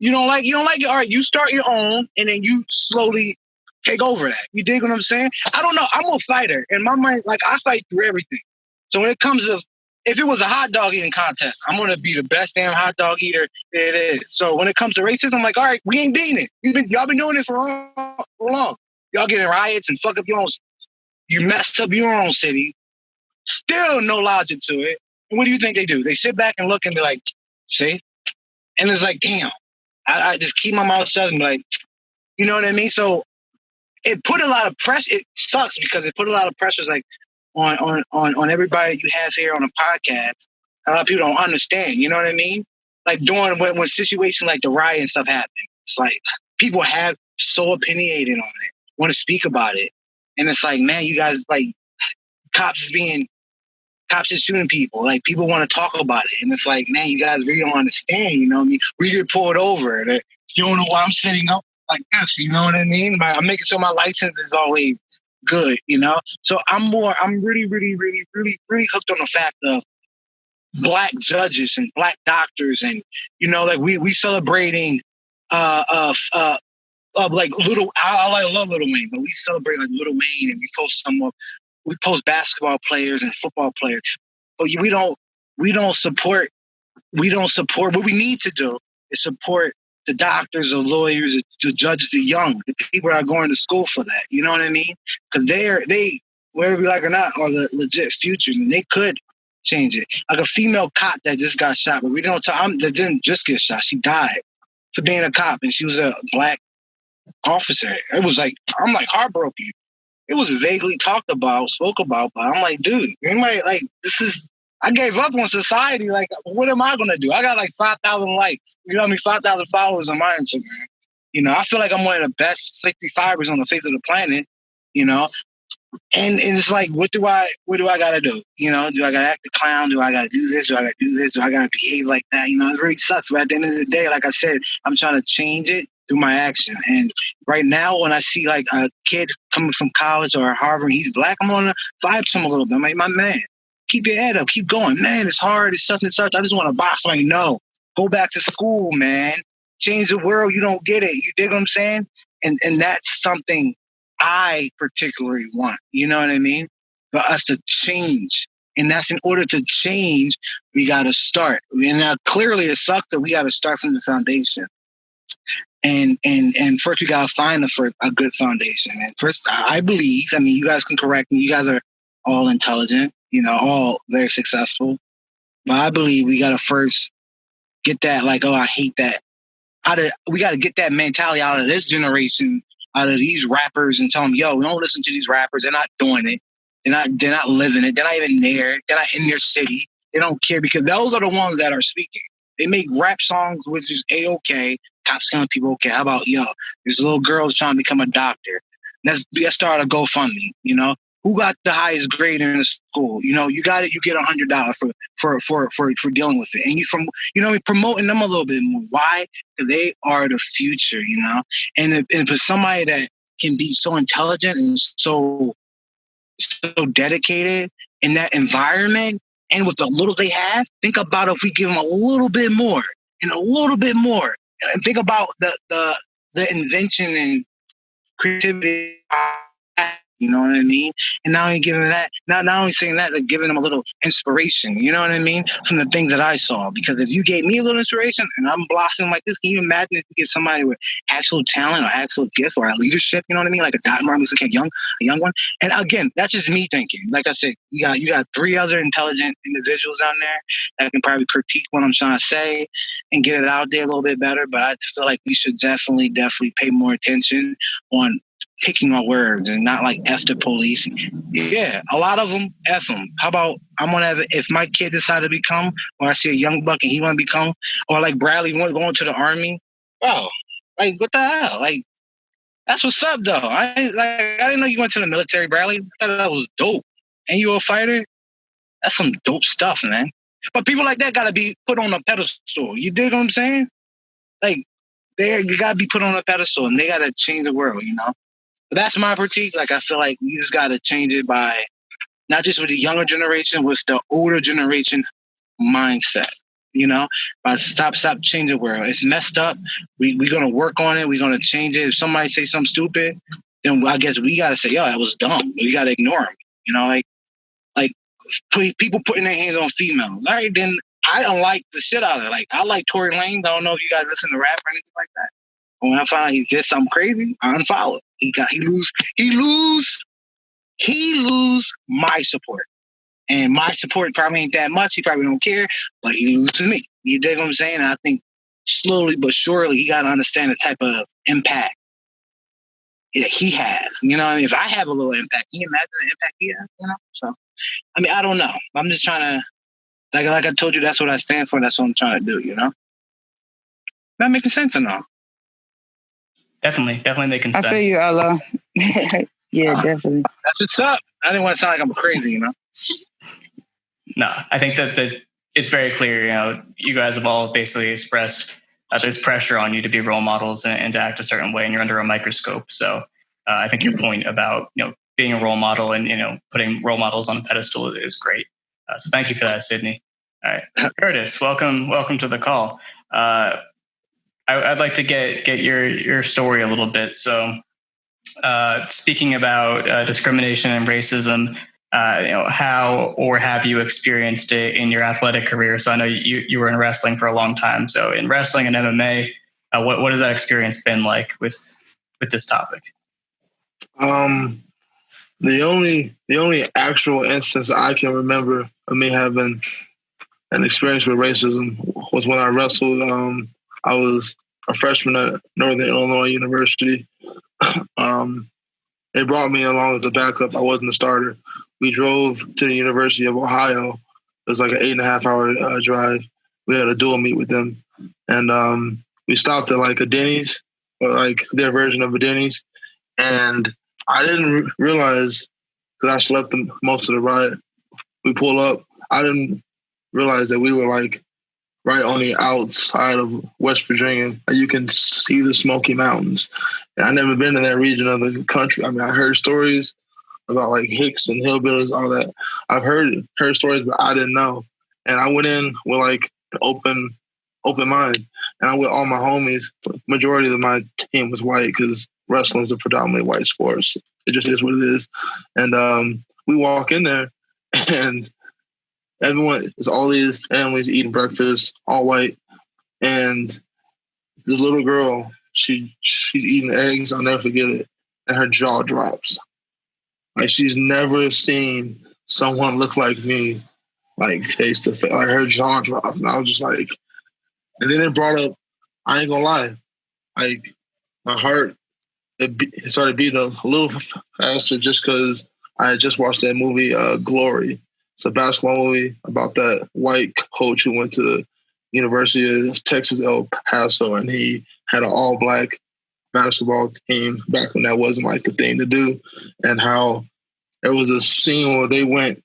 You don't like it? All right, you start your own, and then you slowly take over that. You dig what I'm saying? I don't know. I'm a fighter. In my mind, like, I fight through everything. So when it comes to, if it was a hot dog eating contest, I'm going to be the best damn hot dog eater there is. So when it comes to racism, I'm like, all right, we ain't beating it. Y'all been doing it for long. Y'all getting riots and fuck up your own, you messed up your own city. Still no logic to it. And what do you think they do? They sit back and look and be like, see? And it's like, damn. I just keep my mouth shut and be like, you know what I mean? So it put a lot of pressure. It sucks because it put a lot of pressures like on everybody you have here on a podcast. A lot of people don't understand. You know what I mean? Like during when situations like the riot and stuff happen, it's like people have so opinionated on it, want to speak about it, and it's like, man, you guys like cops is shooting people. Like people want to talk about it, and it's like, man, you guys really don't understand. You know what I mean? We get pulled over. You don't know why I'm sitting up like this. You know what I mean? I'm making sure my license is always good. You know, so I'm really, really, really, really, really hooked on the fact of black judges and black doctors, and you know, like we celebrating like Little. I love Little Wayne, but we celebrate like Little Wayne, and we post basketball players and football players, but we don't support what we need to do is support the doctors, the lawyers, the judges, the young, the people that are going to school for that. You know what I mean? Because they, whether we like or not, are the legit future, and they could change it. Like a female cop that just got shot, but we don't talk. That didn't just get shot; she died for being a cop, and she was a black officer. It was like I'm like heartbroken. It was vaguely spoke about, but I'm like, dude, you might like this is. I gave up on society. Like, what am I gonna do? I got like 5,000 likes. You know what I mean? 5,000 followers on my Instagram. You know, I feel like I'm one of the best 55ers on the face of the planet. You know, and it's like, what do I gotta do? You know, do I gotta act the clown? Do I gotta do this? Do I gotta do this? Do I gotta behave like that? You know, it really sucks. But at the end of the day, like I said, I'm trying to change it through my action. And right now, when I see like a kid coming from college or Harvard, he's black, I'm gonna vibe to him a little bit. I'm like, my man, keep your head up, keep going. Man, it's hard, it's such and such. I just want to box. I'm like, no, go back to school, man. Change the world. You don't get it. You dig what I'm saying? And that's something I particularly want. You know what I mean? For us to change. And that's in order to change, we got to start. And now clearly it sucks that we got to start from the foundation. And first we got to find a good foundation. And first, I believe, I mean, you guys can correct me. You guys are all intelligent, you know, all very successful. But I believe we got to first get that, like, oh, I hate that. We got to get that mentality out of this generation, out of these rappers, and tell them, yo, don't listen to these rappers. They're not doing it. They're not living it. They're not even there. They're not in their city. They don't care because those are the ones that are speaking. They make rap songs, which is A-okay. Cops telling people, okay, how about, yo, this little girl's trying to become a doctor. Let's start a GoFundMe, you know? Who got the highest grade in the school? You know, you got it, you get $100 for dealing with it. And you promoting them a little bit more. Why? Because they are the future, you know? And for somebody that can be so intelligent and so dedicated in that environment, and with the little they have, think about if we give them a little bit more and a little bit more, and think about the invention and creativity. You know what I mean? And not only giving that, not only saying that, but giving them a little inspiration. You know what I mean? From the things that I saw. Because if you gave me a little inspiration and I'm blossoming like this, can you imagine if you get somebody with actual talent or actual gift or leadership? You know what I mean? Like a Martin Luther King, a young one. And again, that's just me thinking. Like I said, you got 3 other intelligent individuals out there that can probably critique what I'm trying to say and get it out there a little bit better. But I feel like we should definitely pay more attention on picking our words and not like F the police. Yeah, a lot of them F them. How about if my kid decide to become, or I see a young buck and he want to become, or like Bradley going to the army, bro, like what the hell? Like that's what's up though. I didn't know you went to the military, Bradley. I thought that was dope. And you a fighter? That's some dope stuff, man. But people like that gotta be put on a pedestal. You dig what I'm saying? Like you gotta be put on a pedestal and they gotta change the world, you know? That's my critique. Like, I feel like you just got to change it by not just with the younger generation, with the older generation mindset, you know? But stop changing the world. It's messed up. We're going to work on it. We're going to change it. If somebody say something stupid, then I guess we got to say, yo, that was dumb. We got to ignore them. You know, like people putting their hands on females. All right, then I don't like the shit out of it. Like, I like Tory Lanez. I don't know if you guys listen to rap or anything like that. When I find out he did something crazy, I unfollow. He lose my support. And my support probably ain't that much. He probably don't care, but he loses me. You dig what I'm saying? And I think slowly but surely he got to understand the type of impact that he has. You know what I mean? If I have a little impact, can you imagine the impact he has? You know? So, I mean, I don't know. I'm just trying to, like I told you, that's what I stand for. That's what I'm trying to do, you know? That making sense or no? Definitely making sense. I feel you, Allah. Yeah, definitely. That's what's up. I didn't want to sound like I'm crazy, you know? No, I think that it's very clear, you know, you guys have all basically expressed there's pressure on you to be role models and to act a certain way, and you're under a microscope. So I think your point about, you know, being a role model and, you know, putting role models on a pedestal is great. So thank you for that, Sydney. All right, Curtis, welcome to the call. I'd like to get your story a little bit. So speaking about discrimination and racism, you know, how or have you experienced it in your athletic career? So I know you were in wrestling for a long time. So in wrestling and MMA, what has that experience been like with this topic? The only actual instance I can remember of me having an experience with racism was when I wrestled. I was a freshman at Northern Illinois University. They brought me along as a backup. I wasn't a starter. We drove to the University of Ohio. It was like an 8.5 hour drive. We had a dual meet with them. And we stopped at like a Denny's, or like their version of a Denny's. And I didn't realize, because I slept most of the ride. We pull up. I didn't realize that we were like right on the outside of West Virginia. You can see the Smoky Mountains. And I've never been in that region of the country. I mean, I heard stories about like Hicks and hillbillies, all that. I've heard stories, but I didn't know. And I went in with like an open mind. And I with all my homies. Majority of my team was white because wrestling is a predominantly white sport. So it just is what it is. And we walk in there, and everyone, it's all these families eating breakfast, all white. And this little girl, she's eating eggs. I'll never forget it. And her jaw drops. Like, she's never seen someone look like me, like face to face. Like, her jaw dropped. And I was just like, and then it brought up, I ain't gonna lie, like my heart, it started beating a little faster just because I had just watched that movie, Glory. It's a basketball movie about that white coach who went to the University of Texas, El Paso, and he had an all-black basketball team back when that wasn't like the thing to do, and how there was a scene where they went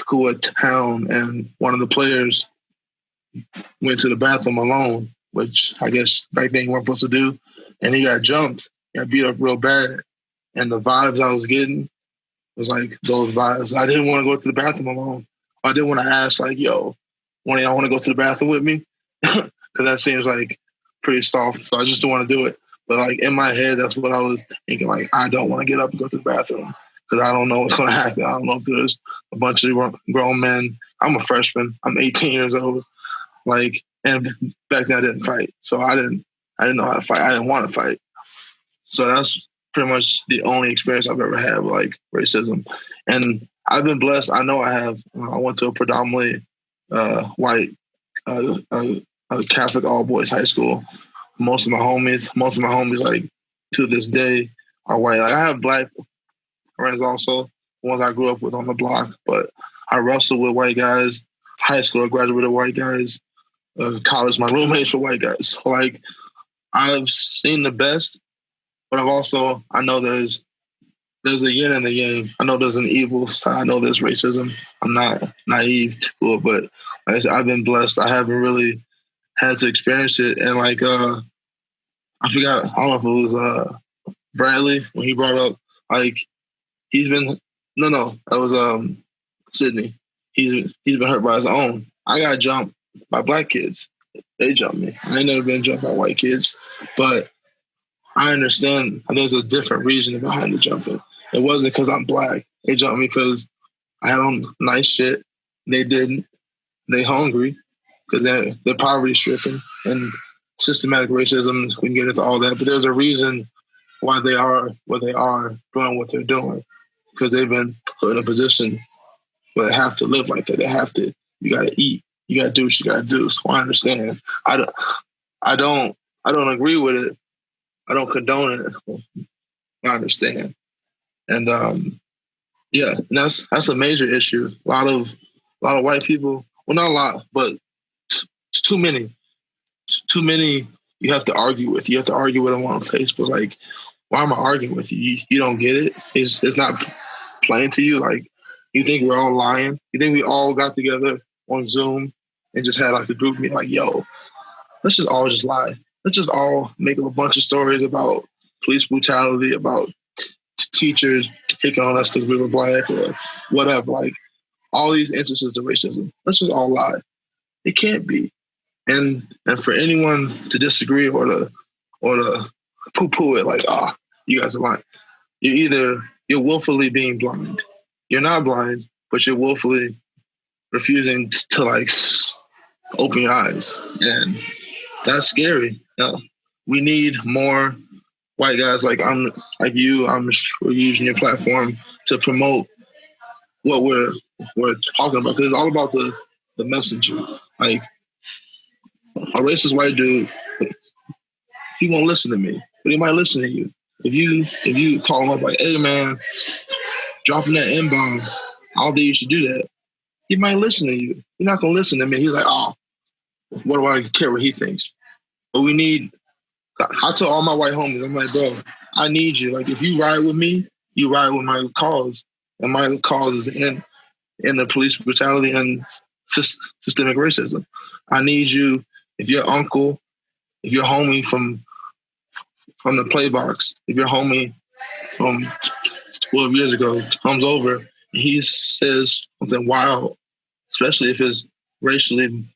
to a town and one of the players went to the bathroom alone, which I guess back then you weren't supposed to do, and he got jumped, got beat up real bad, and the vibes I was getting was like those vibes. I didn't want to go to the bathroom alone. I didn't want to ask like, yo, one of y'all want to go to the bathroom with me? Because that seems like pretty soft. So I just don't want to do it. But like in my head, that's what I was thinking. Like, I don't want to get up and go to the bathroom because I don't know what's going to happen. I don't know if there's a bunch of grown men. I'm a freshman. I'm 18 years old. Like, and back then I didn't fight. So I didn't know how to fight. I didn't want to fight. So that's pretty much the only experience I've ever had with like racism. And I've been blessed. I know I have. I went to a predominantly white Catholic all boys high school. Most of my homies, like to this day, are white. Like I have black friends also, ones I grew up with on the block, but I wrestled with white guys. High school, I graduated white guys. College, my roommates were white guys. So, like I've seen the best, but I know there's a yin and a yang. I know there's an evil side. I know there's racism. I'm not naive to it, but like I said, I've been blessed. I haven't really had to experience it. And like, I forgot, I don't know if it was Bradley when he brought up, like, that was Sydney. He's been hurt by his own. I got jumped by black kids. They jumped me. I ain't never been jumped by white kids, but I understand there's a different reason behind the jumping. It wasn't because I'm black. They jumped me because I had on nice shit. They didn't. They hungry because they're poverty stricken and systematic racism. We can get into all that, but there's a reason why they are where they are doing what they're doing because they've been put in a position where they have to live like that. They have to. You got to eat. You got to do what you got to do. So I understand. I don't agree with it. I don't condone it. I understand. And and that's a major issue. A lot of white people, well, not a lot, but too many you have to argue with. You have to argue with them on Facebook. Like, why am I arguing with you? You don't get it? It's not plain to you? Like, you think we're all lying? You think we all got together on Zoom and just had like a group meeting like, yo, let's just all just lie. Let's just all make up a bunch of stories about police brutality, about teachers picking on us because we were black or whatever. Like all these instances of racism. Let's just all lie. It can't be. And for anyone to disagree or to poo-poo it like, you guys are lying. You're willfully being blind. You're not blind, but you're willfully refusing to like open your eyes. And that's scary. We need more white guys like you. I'm sure using your platform to promote what we're talking about, because it's all about the messenger. Like a racist white dude, he won't listen to me, but he might listen to you. If you call him up like, hey man, dropping that N-bomb, I don't think you should do that. He might listen to you. You're not gonna listen to me. He's like, what do I care what he thinks? But I tell all my white homies, I'm like, bro, I need you. Like, if you ride with me, you ride with my cause. And my cause is in the police brutality and systemic racism. I need you. If your uncle, if your homie from the play box, if your homie from 12 years ago comes over and he says something wild, especially if it's racially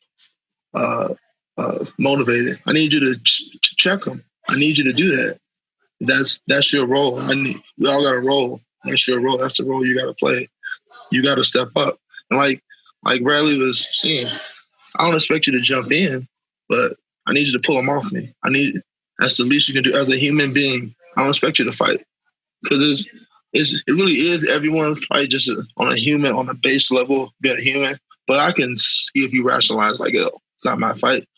motivated, I need you to check him. I need you to do that. That's your role. We all got a role. That's your role. That's the role you got to play. You got to step up. And like Bradley was saying, I don't expect you to jump in, but I need you to pull him off me. That's the least you can do as a human being. I don't expect you to fight, because it really is everyone's fight, just on a base level, being a human. But I can see if you rationalize like, oh, it's not my fight.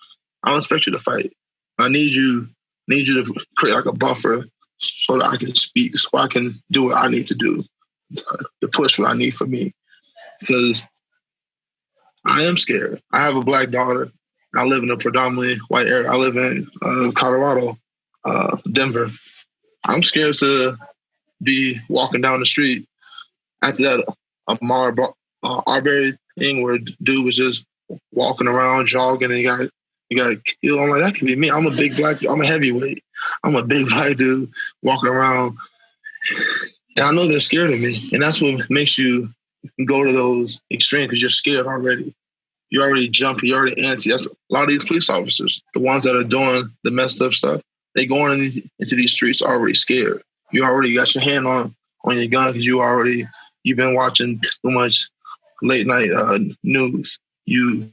I don't expect you to fight. I need you to create like a buffer so that I can speak, so I can do what I need to do, to push what I need for me. Because I am scared. I have a black daughter. I live in a predominantly white area. I live in Colorado, Denver. I'm scared to be walking down the street after that Ahmaud Arbery thing where dude was just walking around jogging and he got killed. I'm like, that could be me. I'm a heavyweight. I'm a big black dude walking around And I know they're scared of me. And that's what makes you go to those extremes, because you're scared already. You already jumpy, you already antsy. That's a lot of these police officers, the ones that are doing the messed up stuff. They going into these streets already scared. You already got your hand on your gun because you've been watching too much late night news. You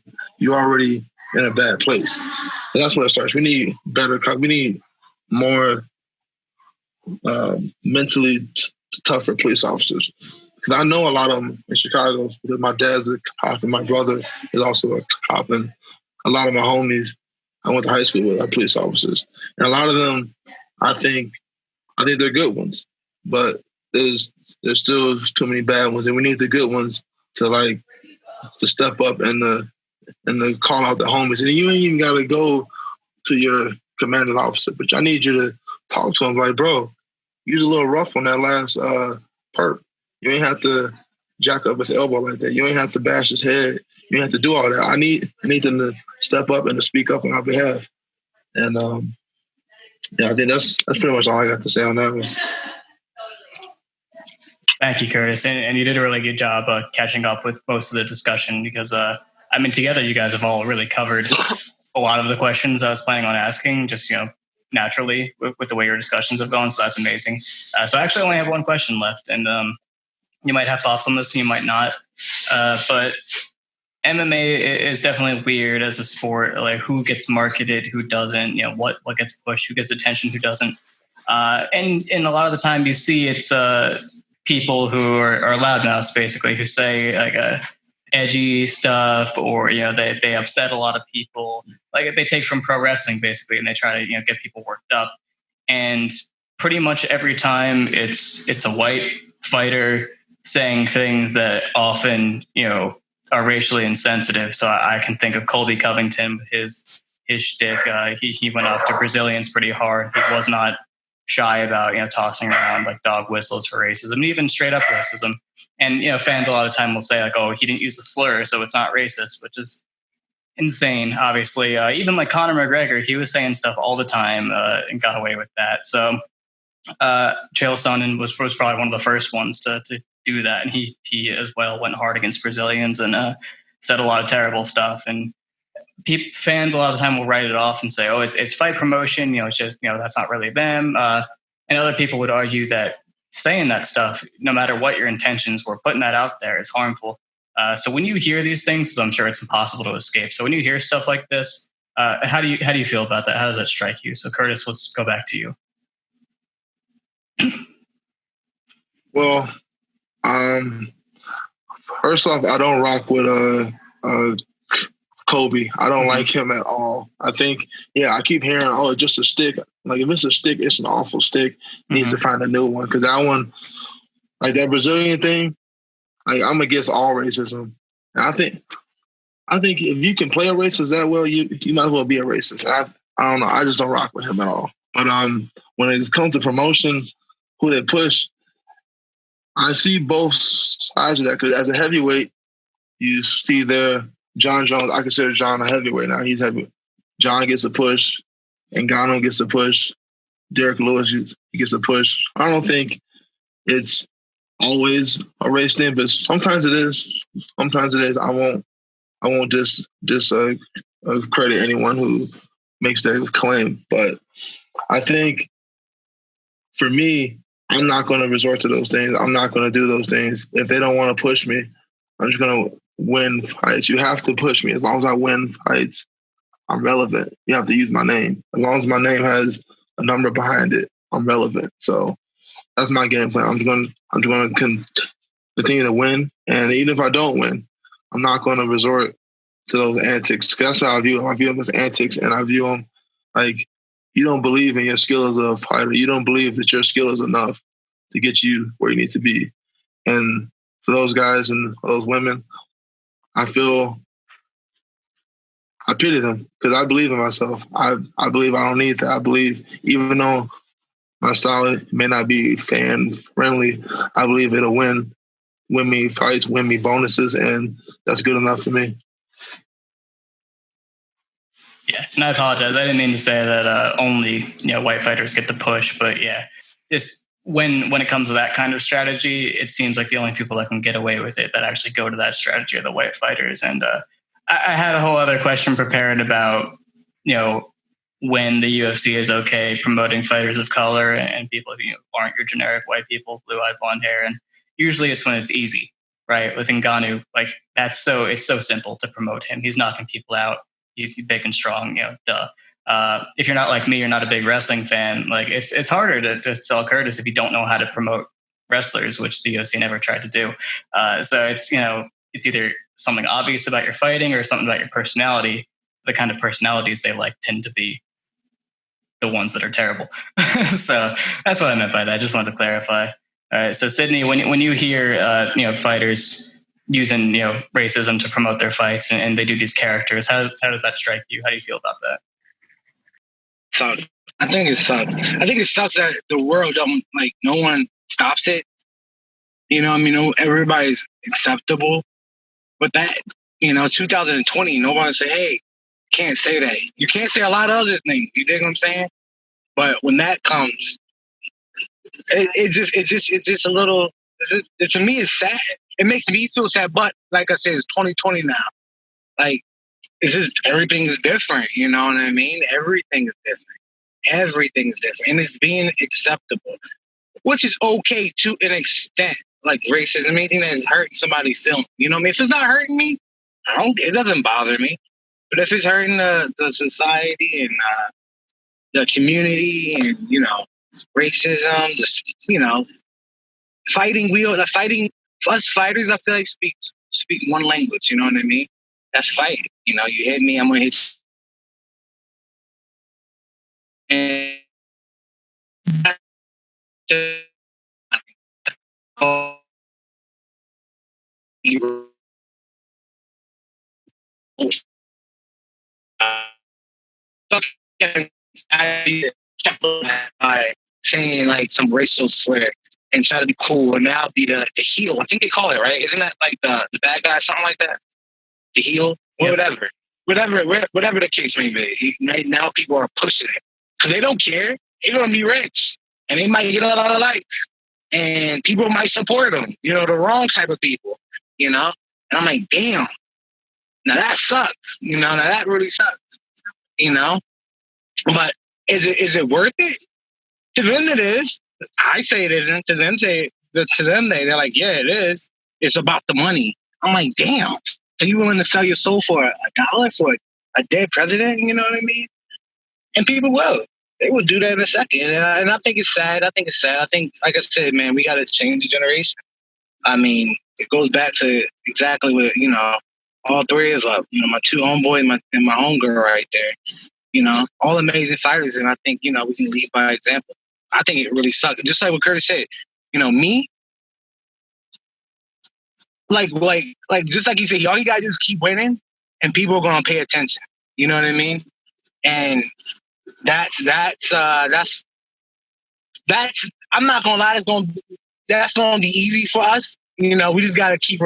already in a bad place. And that's where it starts. We need better. We need more mentally tougher police officers. Because I know a lot of them in Chicago. Because my dad's a cop and my brother is also a cop, and a lot of my homies I went to high school with are police officers, and a lot of them, I think they're good ones, but there's still too many bad ones, and we need the good ones to step up and to call out the homies. And you ain't even got to go to your commanding officer, but I need you to talk to him like, bro, you was a little rough on that last perp. You ain't have to jack up his elbow like that. You ain't have to bash his head. You ain't have to do all that. I need them to step up and to speak up on our behalf. And I think that's pretty much all I got to say on that one. Thank you, Curtis. And you did a really good job catching up with most of the discussion because, together you guys have all really covered a lot of the questions I was planning on asking, just, naturally with the way your discussions have gone. So that's amazing. So I actually only have one question left, and you might have thoughts on this and you might not. But MMA is definitely weird as a sport. Like, who gets marketed, who doesn't, what gets pushed, who gets attention, who doesn't. And a lot of the time you see it's people who are loudmouths, basically, who say like edgy stuff, or they upset a lot of people. Like, they take from pro wrestling basically, and they try to get people worked up. And pretty much every time it's a white fighter saying things that often are racially insensitive. So I can think of Colby Covington with his shtick. He went after Brazilians pretty hard. He was not shy about tossing around like dog whistles for racism, and even straight up racism. And fans a lot of the time will say like, "Oh, he didn't use the slur, so it's not racist," which is insane. Obviously, even like Conor McGregor, he was saying stuff all the time and got away with that. So Chael Sonnen was probably one of the first ones to do that, and he as well went hard against Brazilians and said a lot of terrible stuff. And fans a lot of the time will write it off and say, "Oh, it's fight promotion. It's just that's not really them." And other people would argue that saying that stuff, no matter what your intentions were, putting that out there is harmful. So when you hear these things, I'm sure it's impossible to escape. So when you hear stuff like this, how do you feel about that? How does that strike you? So Curtis, let's go back to you. Well, first off, I don't rock with Colby. I don't like him at all. I think, I keep hearing, "Oh, it's just a stick." Like, if it's a stick, it's an awful stick. He needs to find a new one, because that one, like that Brazilian thing, like, I'm against all racism. And I think if you can play a racist that well, you might as well be a racist. I don't know. I just don't rock with him at all. But when it comes to promotion, who they push, I see both sides of that. Because as a heavyweight, you see there, John Jones. I consider John a heavyweight now. He's heavy. John gets a push, Ngannou gets a push, Derek Lewis he gets a push. I don't think it's always a race thing, but sometimes it is. Sometimes it is. I won't credit anyone who makes that claim, but I think for me, I'm not going to resort to those things. I'm not going to do those things. If they don't want to push me, I'm just going to win fights. You have to push me. As long as I win fights, I'm relevant. You have to use my name. As long as my name has a number behind it, I'm relevant. So that's my game plan. I'm going to continue to win. And even if I don't win, I'm not going to resort to those antics. That's how I view them. I view them as antics, and I view them like, you don't believe in your skill as a fighter. You don't believe that your skill is enough to get you where you need to be. And for those guys and those women, I pity them, because I believe in myself. I believe I don't need that. I believe, even though my style may not be fan friendly, I believe it'll win me fights, win me bonuses, and that's good enough for me. Yeah, and I apologize. I didn't mean to say that only white fighters get the push, but just when it comes to that kind of strategy, it seems like the only people that can get away with it that actually go to that strategy are the white fighters. And I had a whole other question prepared about, when the UFC is okay promoting fighters of color and people who aren't your generic white people, blue-eyed, blonde hair. And usually it's when it's easy, right? With Ngannou, like it's so simple to promote him. He's knocking people out. He's big and strong, duh. If you're not like me, you're not a big wrestling fan. Like it's harder to sell Curtis if you don't know how to promote wrestlers, which the UFC never tried to do. So it's either something obvious about your fighting or something about your personality. The kind of personalities they like tend to be the ones that are terrible. So that's what I meant by that. I just wanted to clarify. All right. So Sydney, when you hear fighters using racism to promote their fights and they do these characters, how does that strike you? How do you feel about that? Sucks. I think it sucks. I think it sucks that the world no one stops it. Everybody's acceptable. But that 2020, nobody say, hey, can't say that. You can't say a lot of other things. You dig what I'm saying? But when that comes, it's just a little. To me, it's sad. It makes me feel sad. But like I said, it's 2020 now. Like it's just everything is different. You know what I mean? Everything is different. Everything is different, and it's being acceptable, which is okay to an extent. Like racism, anything that is hurting somebody's feeling. You know what I mean? If it's not hurting me, it doesn't bother me. But if it's hurting the society and the community and, racism, fighting, us fighters, I feel like speak one language, you know what I mean? That's fighting. You hit me, I'm going to hit you. By saying like some racial slur and try to be cool and now be the heel. I think they call it, right? Isn't that like the bad guy, something like that? The heel? Yep. Whatever the case may be. Now people are pushing it because they don't care. They're going to be rich and they might get a lot of likes and people might support them, the wrong type of people, And I'm like, damn, now that sucks, now that really sucks, But is it worth it? To them it is. I say it isn't. To them they're like, yeah, it is. It's about the money. I'm like, damn. Are you willing to sell your soul for $1 for a dead president? You know what I mean? And people will. They will do that in a second. And I think it's sad. I think, like I said, man, we got to change the generation. I mean, it goes back to exactly what, all three of us, my two homeboys and my homegirl right there. All amazing fighters. And I think, we can lead by example. I think it really sucks. Just like what Curtis said, me, like, just like he said, all you gotta do is keep winning and people are going to pay attention. You know what I mean? And that's I'm not going to lie. That's going to be easy for us. We just got to keep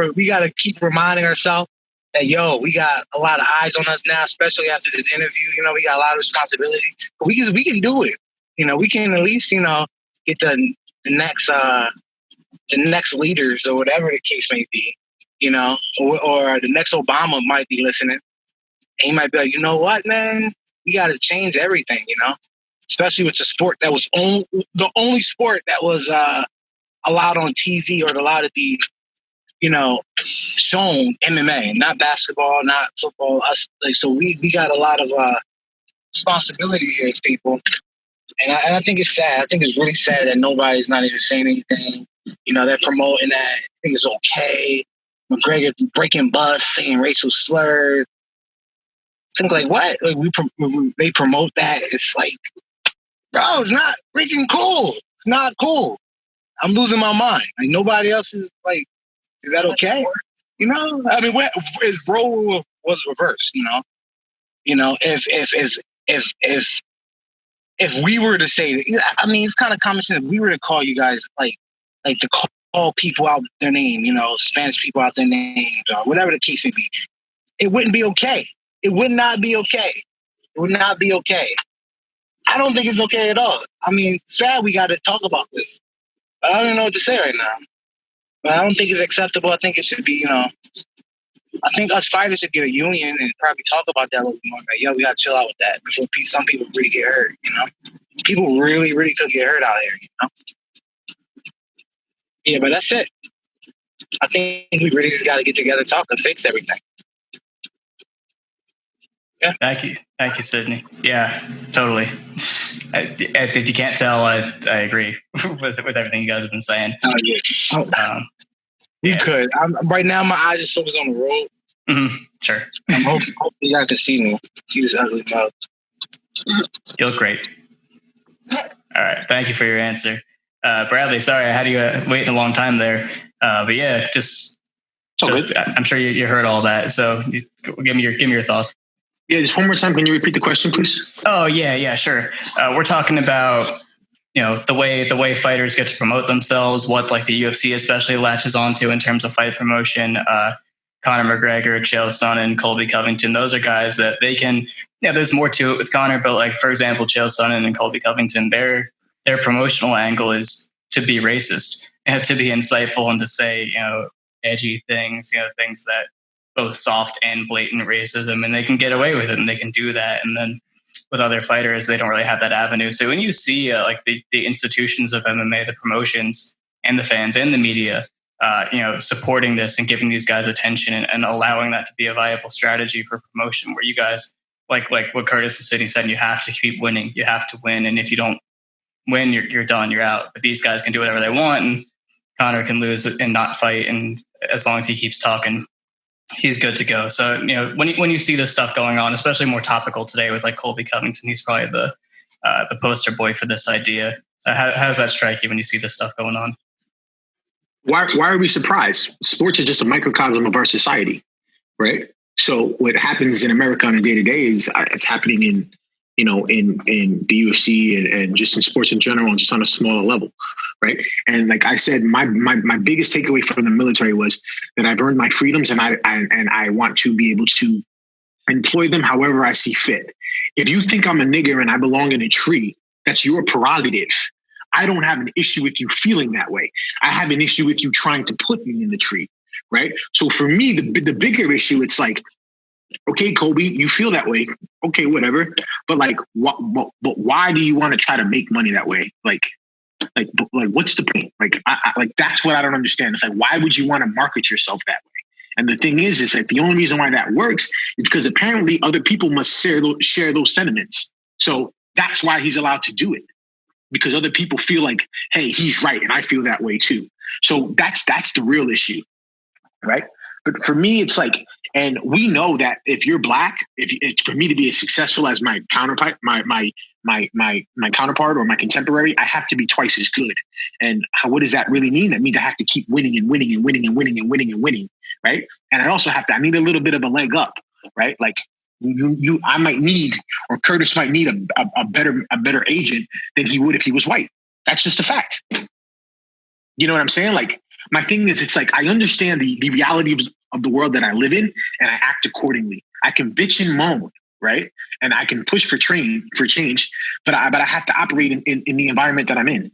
reminding ourselves that, we got a lot of eyes on us now, especially after this interview. We got a lot of responsibilities, but we can do it. We can at least, get the next leaders or whatever the case may be, or the next Obama might be listening. And he might be like, you know what, man, we got to change everything, especially with the sport that was the only sport that was allowed on TV or allowed to be, shown MMA, not basketball, not football. So we got a lot of responsibility here as people. And I think it's sad. I think it's really sad that nobody's not even saying anything. They're promoting that. I think it's okay. McGregor breaking bus, saying racial slurs. I think like what? Like they promote that. It's like, bro, it's not freaking cool. It's not cool. I'm losing my mind. Like nobody else is like, is that okay? I mean, his role was reversed. If we were to say, I mean, it's kind of common sense. If we were to call you guys like to call people out their name, Spanish people out their names or whatever the case may be, it wouldn't be okay. It would not be okay. It would not be okay. I don't think it's okay at all. I mean, sad we got to talk about this. I don't even know what to say right now. But I don't think it's acceptable. I think it should be, I think us fighters should get a union and probably talk about that a little bit more. Like, we got to chill out with that before some people really get hurt, People really, really could get hurt out here, Yeah, but that's it. I think we really just got to get together, talk, and fix everything. Yeah. Thank you, Sydney. Yeah, totally. If you can't tell, I agree with everything you guys have been saying. Oh, yeah. You could. Right now, my eyes are focused on the road. Mm-hmm. Sure. I'm hoping you guys can see me. See this ugly mouth. You look great. All right. Thank you for your answer. Bradley, sorry I had you waiting a long time there. But yeah, I'm sure you heard all that. So give me your thoughts. Yeah, just one more time. Can you repeat the question, please? Oh, yeah, sure. We're talking about, the way fighters get to promote themselves, what like the UFC especially latches onto in terms of fight promotion. Conor McGregor, Chael Sonnen, Colby Covington, those are guys that they can, there's more to it with Conor, but like, for example, Chael Sonnen and Colby Covington, their promotional angle is to be racist and to be insightful and to say, edgy things, things that both soft and blatant racism, and they can get away with it and they can do that. And then with other fighters, they don't really have that avenue. So when you see like the institutions of MMA, the promotions and the fans and the media, supporting this and giving these guys attention and allowing that to be a viable strategy for promotion, where you guys, like what Curtis and Sydney said, you have to keep winning. You have to win. And if you don't win, you're done, you're out. But these guys can do whatever they want, and Conor can lose and not fight. And as long as he keeps talking, he's good to go. So, when you see this stuff going on, especially more topical today with like Colby Covington, he's probably the poster boy for this idea. How does that strike you when you see this stuff going on? Why are we surprised? Sports are just a microcosm of our society, right? So what happens in America on a day-to-day is it's happening in the UFC and just in sports in general, and just on a smaller level, right? And like I said, my biggest takeaway from the military was that I've earned my freedoms, and I want to be able to employ them however I see fit. If you think I'm a nigger and I belong in a tree, that's your prerogative. I don't have an issue with you feeling that way. I have an issue with you trying to put me in the tree, right? So for me, the bigger issue, it's like, okay, Colby, you feel that way. Okay, whatever. But like, but why do you want to try to make money that way? Like, what's the point? Like, like that's what I don't understand. It's like, why would you want to market yourself that way? And the thing is like the only reason why that works is because apparently other people must share those sentiments. So that's why he's allowed to do it, because other people feel like, hey, he's right, and I feel that way too. So that's the real issue, right? But for me, it's like, and we know that if you're black, if it's for me to be as successful as my counterpart, my counterpart or my contemporary, I have to be twice as good. And what does that really mean? That means I have to keep winning and winning and winning and winning and winning and winning, right? And I also I need a little bit of a leg up, right? Like I might need, or Curtis might need a better agent than he would if he was white. That's just a fact. You know what I'm saying? Like, my thing is, it's like, I understand the reality of the world that I live in, and I act accordingly. I can bitch and moan, right? And I can push for change, but I have to operate in the environment that I'm in.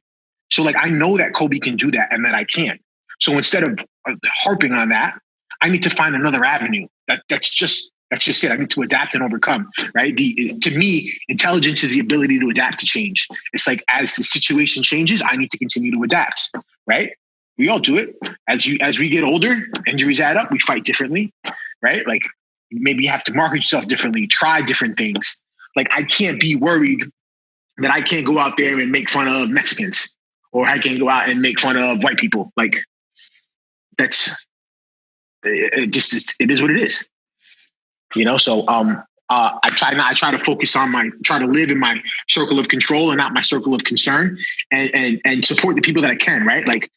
So like, I know that Colby can do that and that I can't. So instead of harping on that, I need to find another avenue. That's just it. I need to adapt and overcome, right? To me, intelligence is the ability to adapt to change. It's like, as the situation changes, I need to continue to adapt, right? We all do it. As we get older, injuries add up, we fight differently, right? Like, maybe you have to market yourself differently, try different things. Like, I can't be worried that I can't go out there and make fun of Mexicans, or I can't go out and make fun of white people. Like, it is what it is. So I try to focus on try to live in my circle of control and not my circle of concern, and support the people that I can, right? Like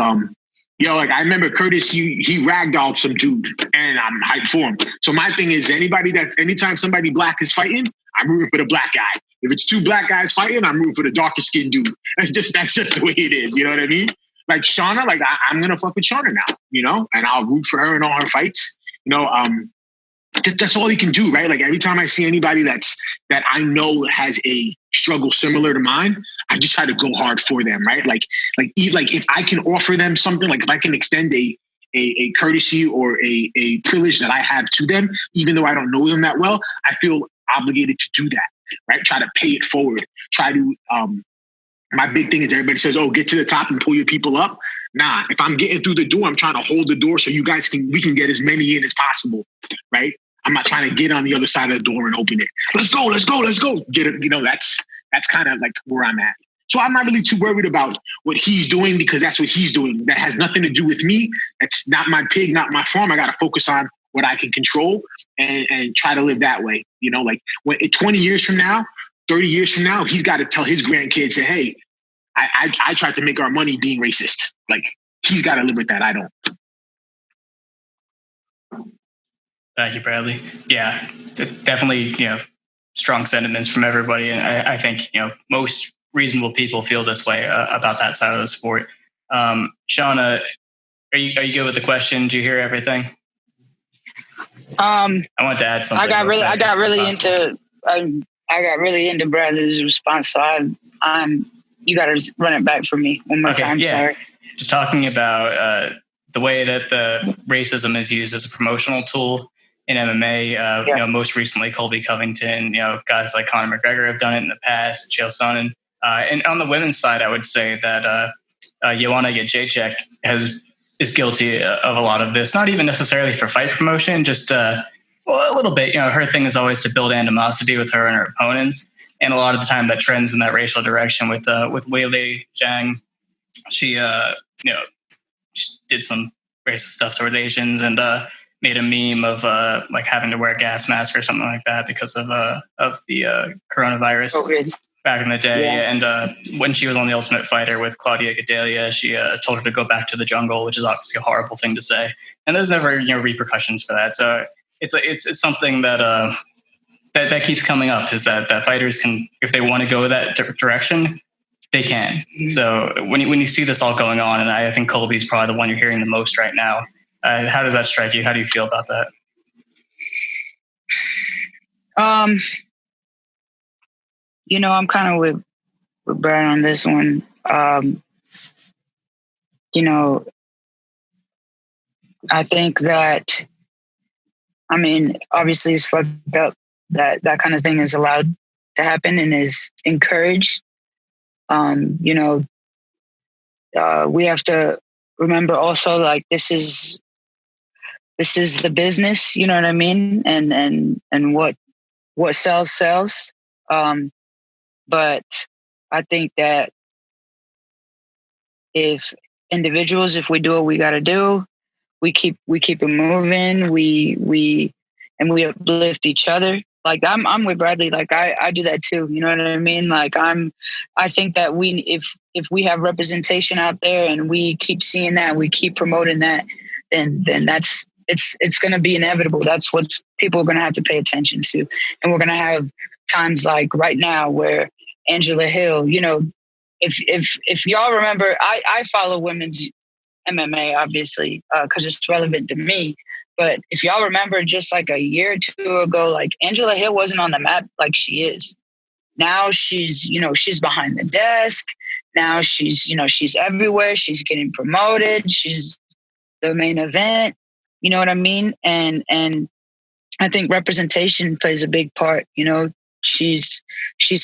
I remember Curtis, he ragdolled some dude, and I'm hyped for him. So my thing is, anytime somebody black is fighting, I'm rooting for the black guy. If it's two black guys fighting, I'm rooting for the darker skinned dude. That's just the way it is. You know what I mean? Like Shauna, like I'm going to fuck with Shauna now, and I'll root for her in all her fights. That's all he can do, right? Like, every time I see anybody that I know has a struggle similar to mine, I just try to go hard for them, right? Like if I can offer them something, like if I can extend a courtesy or a privilege that I have to them, even though I don't know them that well, I feel obligated to do that, right? Try to pay it forward. Try to, my big thing is everybody says, oh, get to the top and pull your people up. Nah, if I'm getting through the door, I'm trying to hold the door so we can get as many in as possible, right? I'm not trying to get on the other side of the door and open it. Let's go. Get it. That's kind of like where I'm at. So I'm not really too worried about what he's doing because that's what he's doing. That has nothing to do with me. That's not my pig, not my farm. I got to focus on what I can control and try to live that way. Like when 20 years from now, 30 years from now, he's got to tell his grandkids, say, hey, I tried to make our money being racist. Like he's got to live with that. I don't. Thank you, Bradley. Yeah, definitely, strong sentiments from everybody. And I think, most reasonable people feel this way about that side of the sport. Shauna, are you good with the question? Did you hear everything? I want to add something. I got really into Bradley's response. So you got to run it back for me one more time. Yeah. Sorry. Just talking about the way that the racism is used as a promotional tool in MMA. Most recently Colby Covington. Guys like Conor McGregor have done it in the past. Chael Sonnen. And on the women's side, I would say that Joanna Jędrzejczyk is guilty of a lot of this. Not even necessarily for fight promotion, just a little bit. Her thing is always to build animosity with her and her opponents. And a lot of the time that trends in that racial direction with Weili Zhang. She she did some racist stuff towards Asians and made a meme of like having to wear a gas mask or something like that because of the coronavirus back in the day. Yeah. And when she was on The Ultimate Fighter with Claudia Gadelha, she told her to go back to the jungle, which is obviously a horrible thing to say. And there's never repercussions for that. So it's something that that keeps coming up, is that fighters can, if they want to go that direction, they can. Mm-hmm. So when you see this all going on, and I think Colby's probably the one you're hearing the most right now, how does that strike you? How do you feel about that? I'm kind of with Brad on this one. I think that, obviously it's fucked up that kind of thing is allowed to happen and is encouraged. We have to remember also, like, this is the business, you know what I mean? And what sells. But I think that if individuals, if we do what we got to do, we keep it moving. We uplift each other. Like I'm with Bradley. Like I do that too. You know what I mean? Like I think that if we have representation out there and we keep seeing that, we keep promoting that, then that's it's going to be inevitable. That's what people are going to have to pay attention to. And we're going to have times like right now where Angela Hill, if y'all remember, I follow women's MMA, obviously, because it's relevant to me. But if y'all remember, just like a year or two ago, like Angela Hill wasn't on the map like she is. Now she's behind the desk. Now she's everywhere. She's getting promoted. She's the main event. You know what I mean? And I think representation plays a big part. She's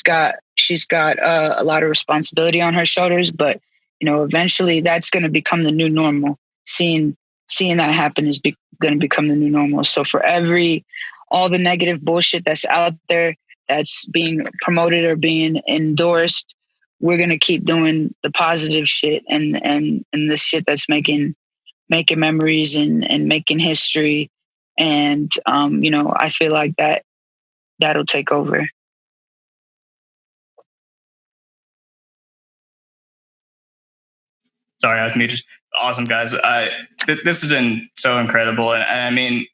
got a lot of responsibility on her shoulders, but eventually that's going to become the new normal. Seeing that happen is going to become the new normal. So for all the negative bullshit that's out there, that's being promoted or being endorsed, we're going to keep doing the positive shit and the shit that's making memories and making history. And, I feel like that'll take over. Sorry, I was muted. Awesome, guys. This has been so incredible. And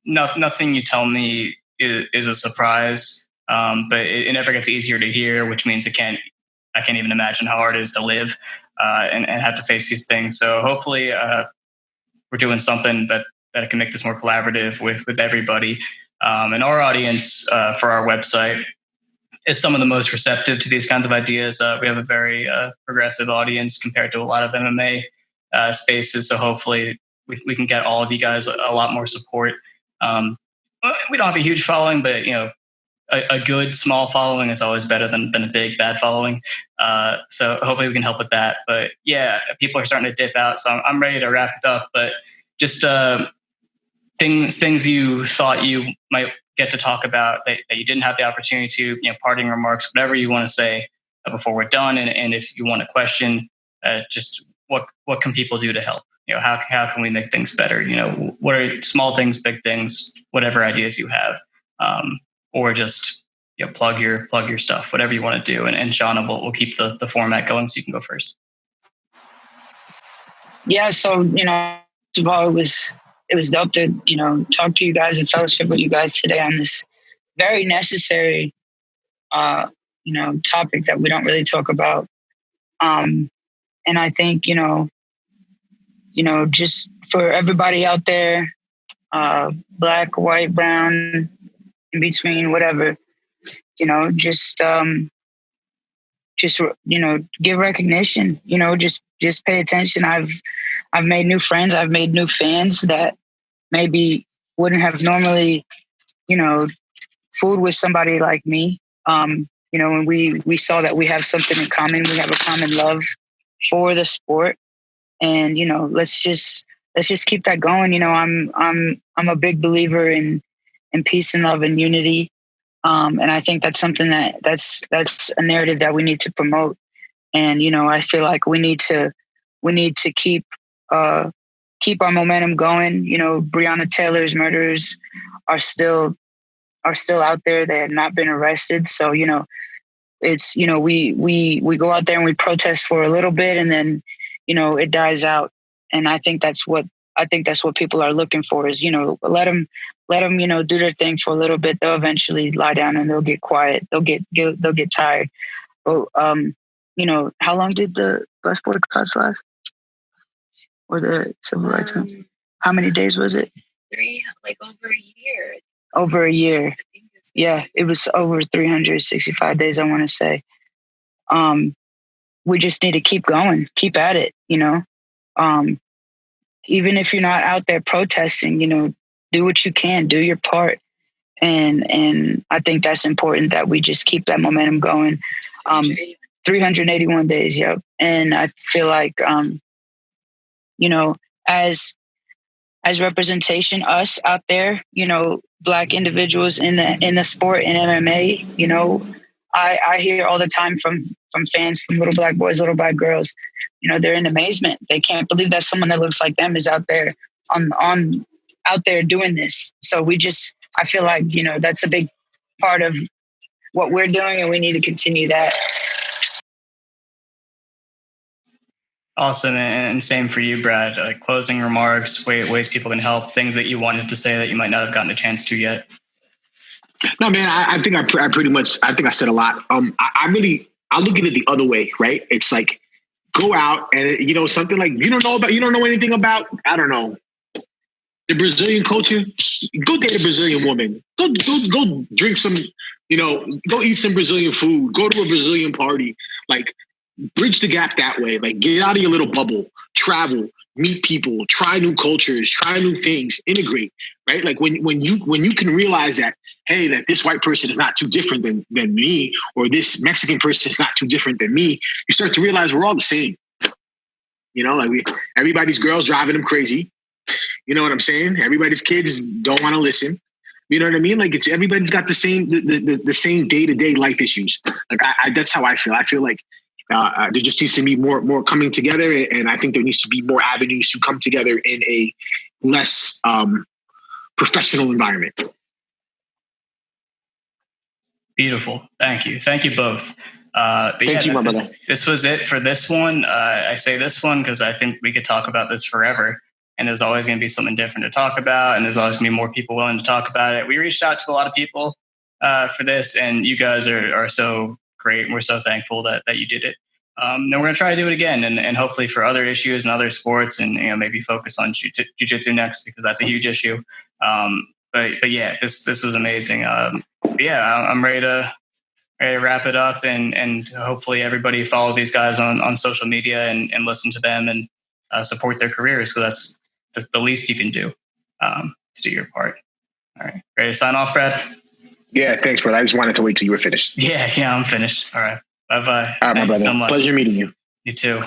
nothing you tell me is a surprise, but it never gets easier to hear, which means I can't even imagine how hard it is to live and have to face these things. So hopefully we're doing something that can make this more collaborative with everybody. And our audience for our website, is some of the most receptive to these kinds of ideas. We have a very progressive audience compared to a lot of MMA spaces. So hopefully we can get all of you guys a lot more support. We don't have a huge following, but a good small following is always better than a big bad following. So hopefully we can help with that. But yeah, people are starting to dip out, so I'm ready to wrap it up. But just things you thought you might get to talk about that you didn't have the opportunity to, parting remarks, whatever you want to say before we're done. And if you want a question, just what can people do to help? How can we make things better? What are small things, big things, whatever ideas you have, or just plug your stuff, whatever you want to do. And Shauna will keep the format going, so you can go first. Yeah. So first of all, it was dope to talk to you guys and fellowship with you guys today on this very necessary topic that we don't really talk about. And I think just for everybody out there, black, white, brown, in between, whatever, just give recognition, just pay attention. I've made new friends. I've made new fans that maybe wouldn't have normally, fooled with somebody like me. And we saw that we have something in common. We have a common love for the sport, and let's just keep that going. I'm a big believer in peace and love and unity, and I think that's something that's a narrative that we need to promote. And I feel like we need to keep our momentum going. Breonna Taylor's murderers are still out there. They have not been arrested. So it's we go out there and we protest for a little bit, and then it dies out. And I think that's what people are looking for is let them do their thing for a little bit. They'll eventually lie down and they'll get quiet. They'll get tired. But how long did the bus boycotts last? Or the civil rights? How many days was it? 3, over a year. Over a year. Yeah, it was over 365 days, I want to say. We just need to keep going, keep at it, even if you're not out there protesting, do what you can, do your part. And I think that's important, that we just keep that momentum going. 381 days, yep. And I feel like, as representation, us out there, Black individuals in the sport in MMA, I hear all the time from fans, from little Black boys, little Black girls, they're in amazement. They can't believe that someone that looks like them is out there out there doing this. So I feel like, that's a big part of what we're doing, and we need to continue that. Awesome. And same for you, Brad. Closing remarks, ways people can help, things that you wanted to say that you might not have gotten a chance to yet. No, man, I think I pretty much, I think I said a lot. I look at it the other way, right? It's like, go out and, something like, you don't know anything about, I don't know, the Brazilian culture. Go date a Brazilian woman. Go drink some, go eat some Brazilian food. Go to a Brazilian party. Bridge the gap that way. Get out of your little bubble, travel, meet people, try new cultures, try new things, integrate, right? When you can realize that, hey, that this white person is not too different than me, or this Mexican person is not too different than me, you start to realize we're all the same. Everybody's girls driving them crazy. You know what I'm saying? Everybody's kids don't want to listen. You know what I mean? Everybody's got the same day-to-day life issues. That's how I feel. I feel like there just needs to be more coming together, and I think there needs to be more avenues to come together in a less professional environment. Beautiful. Thank you both. Thank you, my brother. This was it for this one. I say this one because I think we could talk about this forever, and there's always going to be something different to talk about, and there's always going to be more people willing to talk about it. We reached out to a lot of people for this, and you guys are so great, and we're so thankful that you did it. And we're going to try to do it again, and hopefully for other issues and other sports, and maybe focus on jiu-jitsu next, because that's a huge issue. But yeah, this was amazing. I'm ready to ready to wrap it up, and hopefully everybody follow these guys on social media and listen to them and support their careers. So that's the least you can do to do your part. All right. Ready to sign off, Brad? Yeah, thanks, brother. I just wanted to wait till you were finished. Yeah, I'm finished. All right. Bye-bye. All right, my brother. So much. Pleasure meeting you. You too.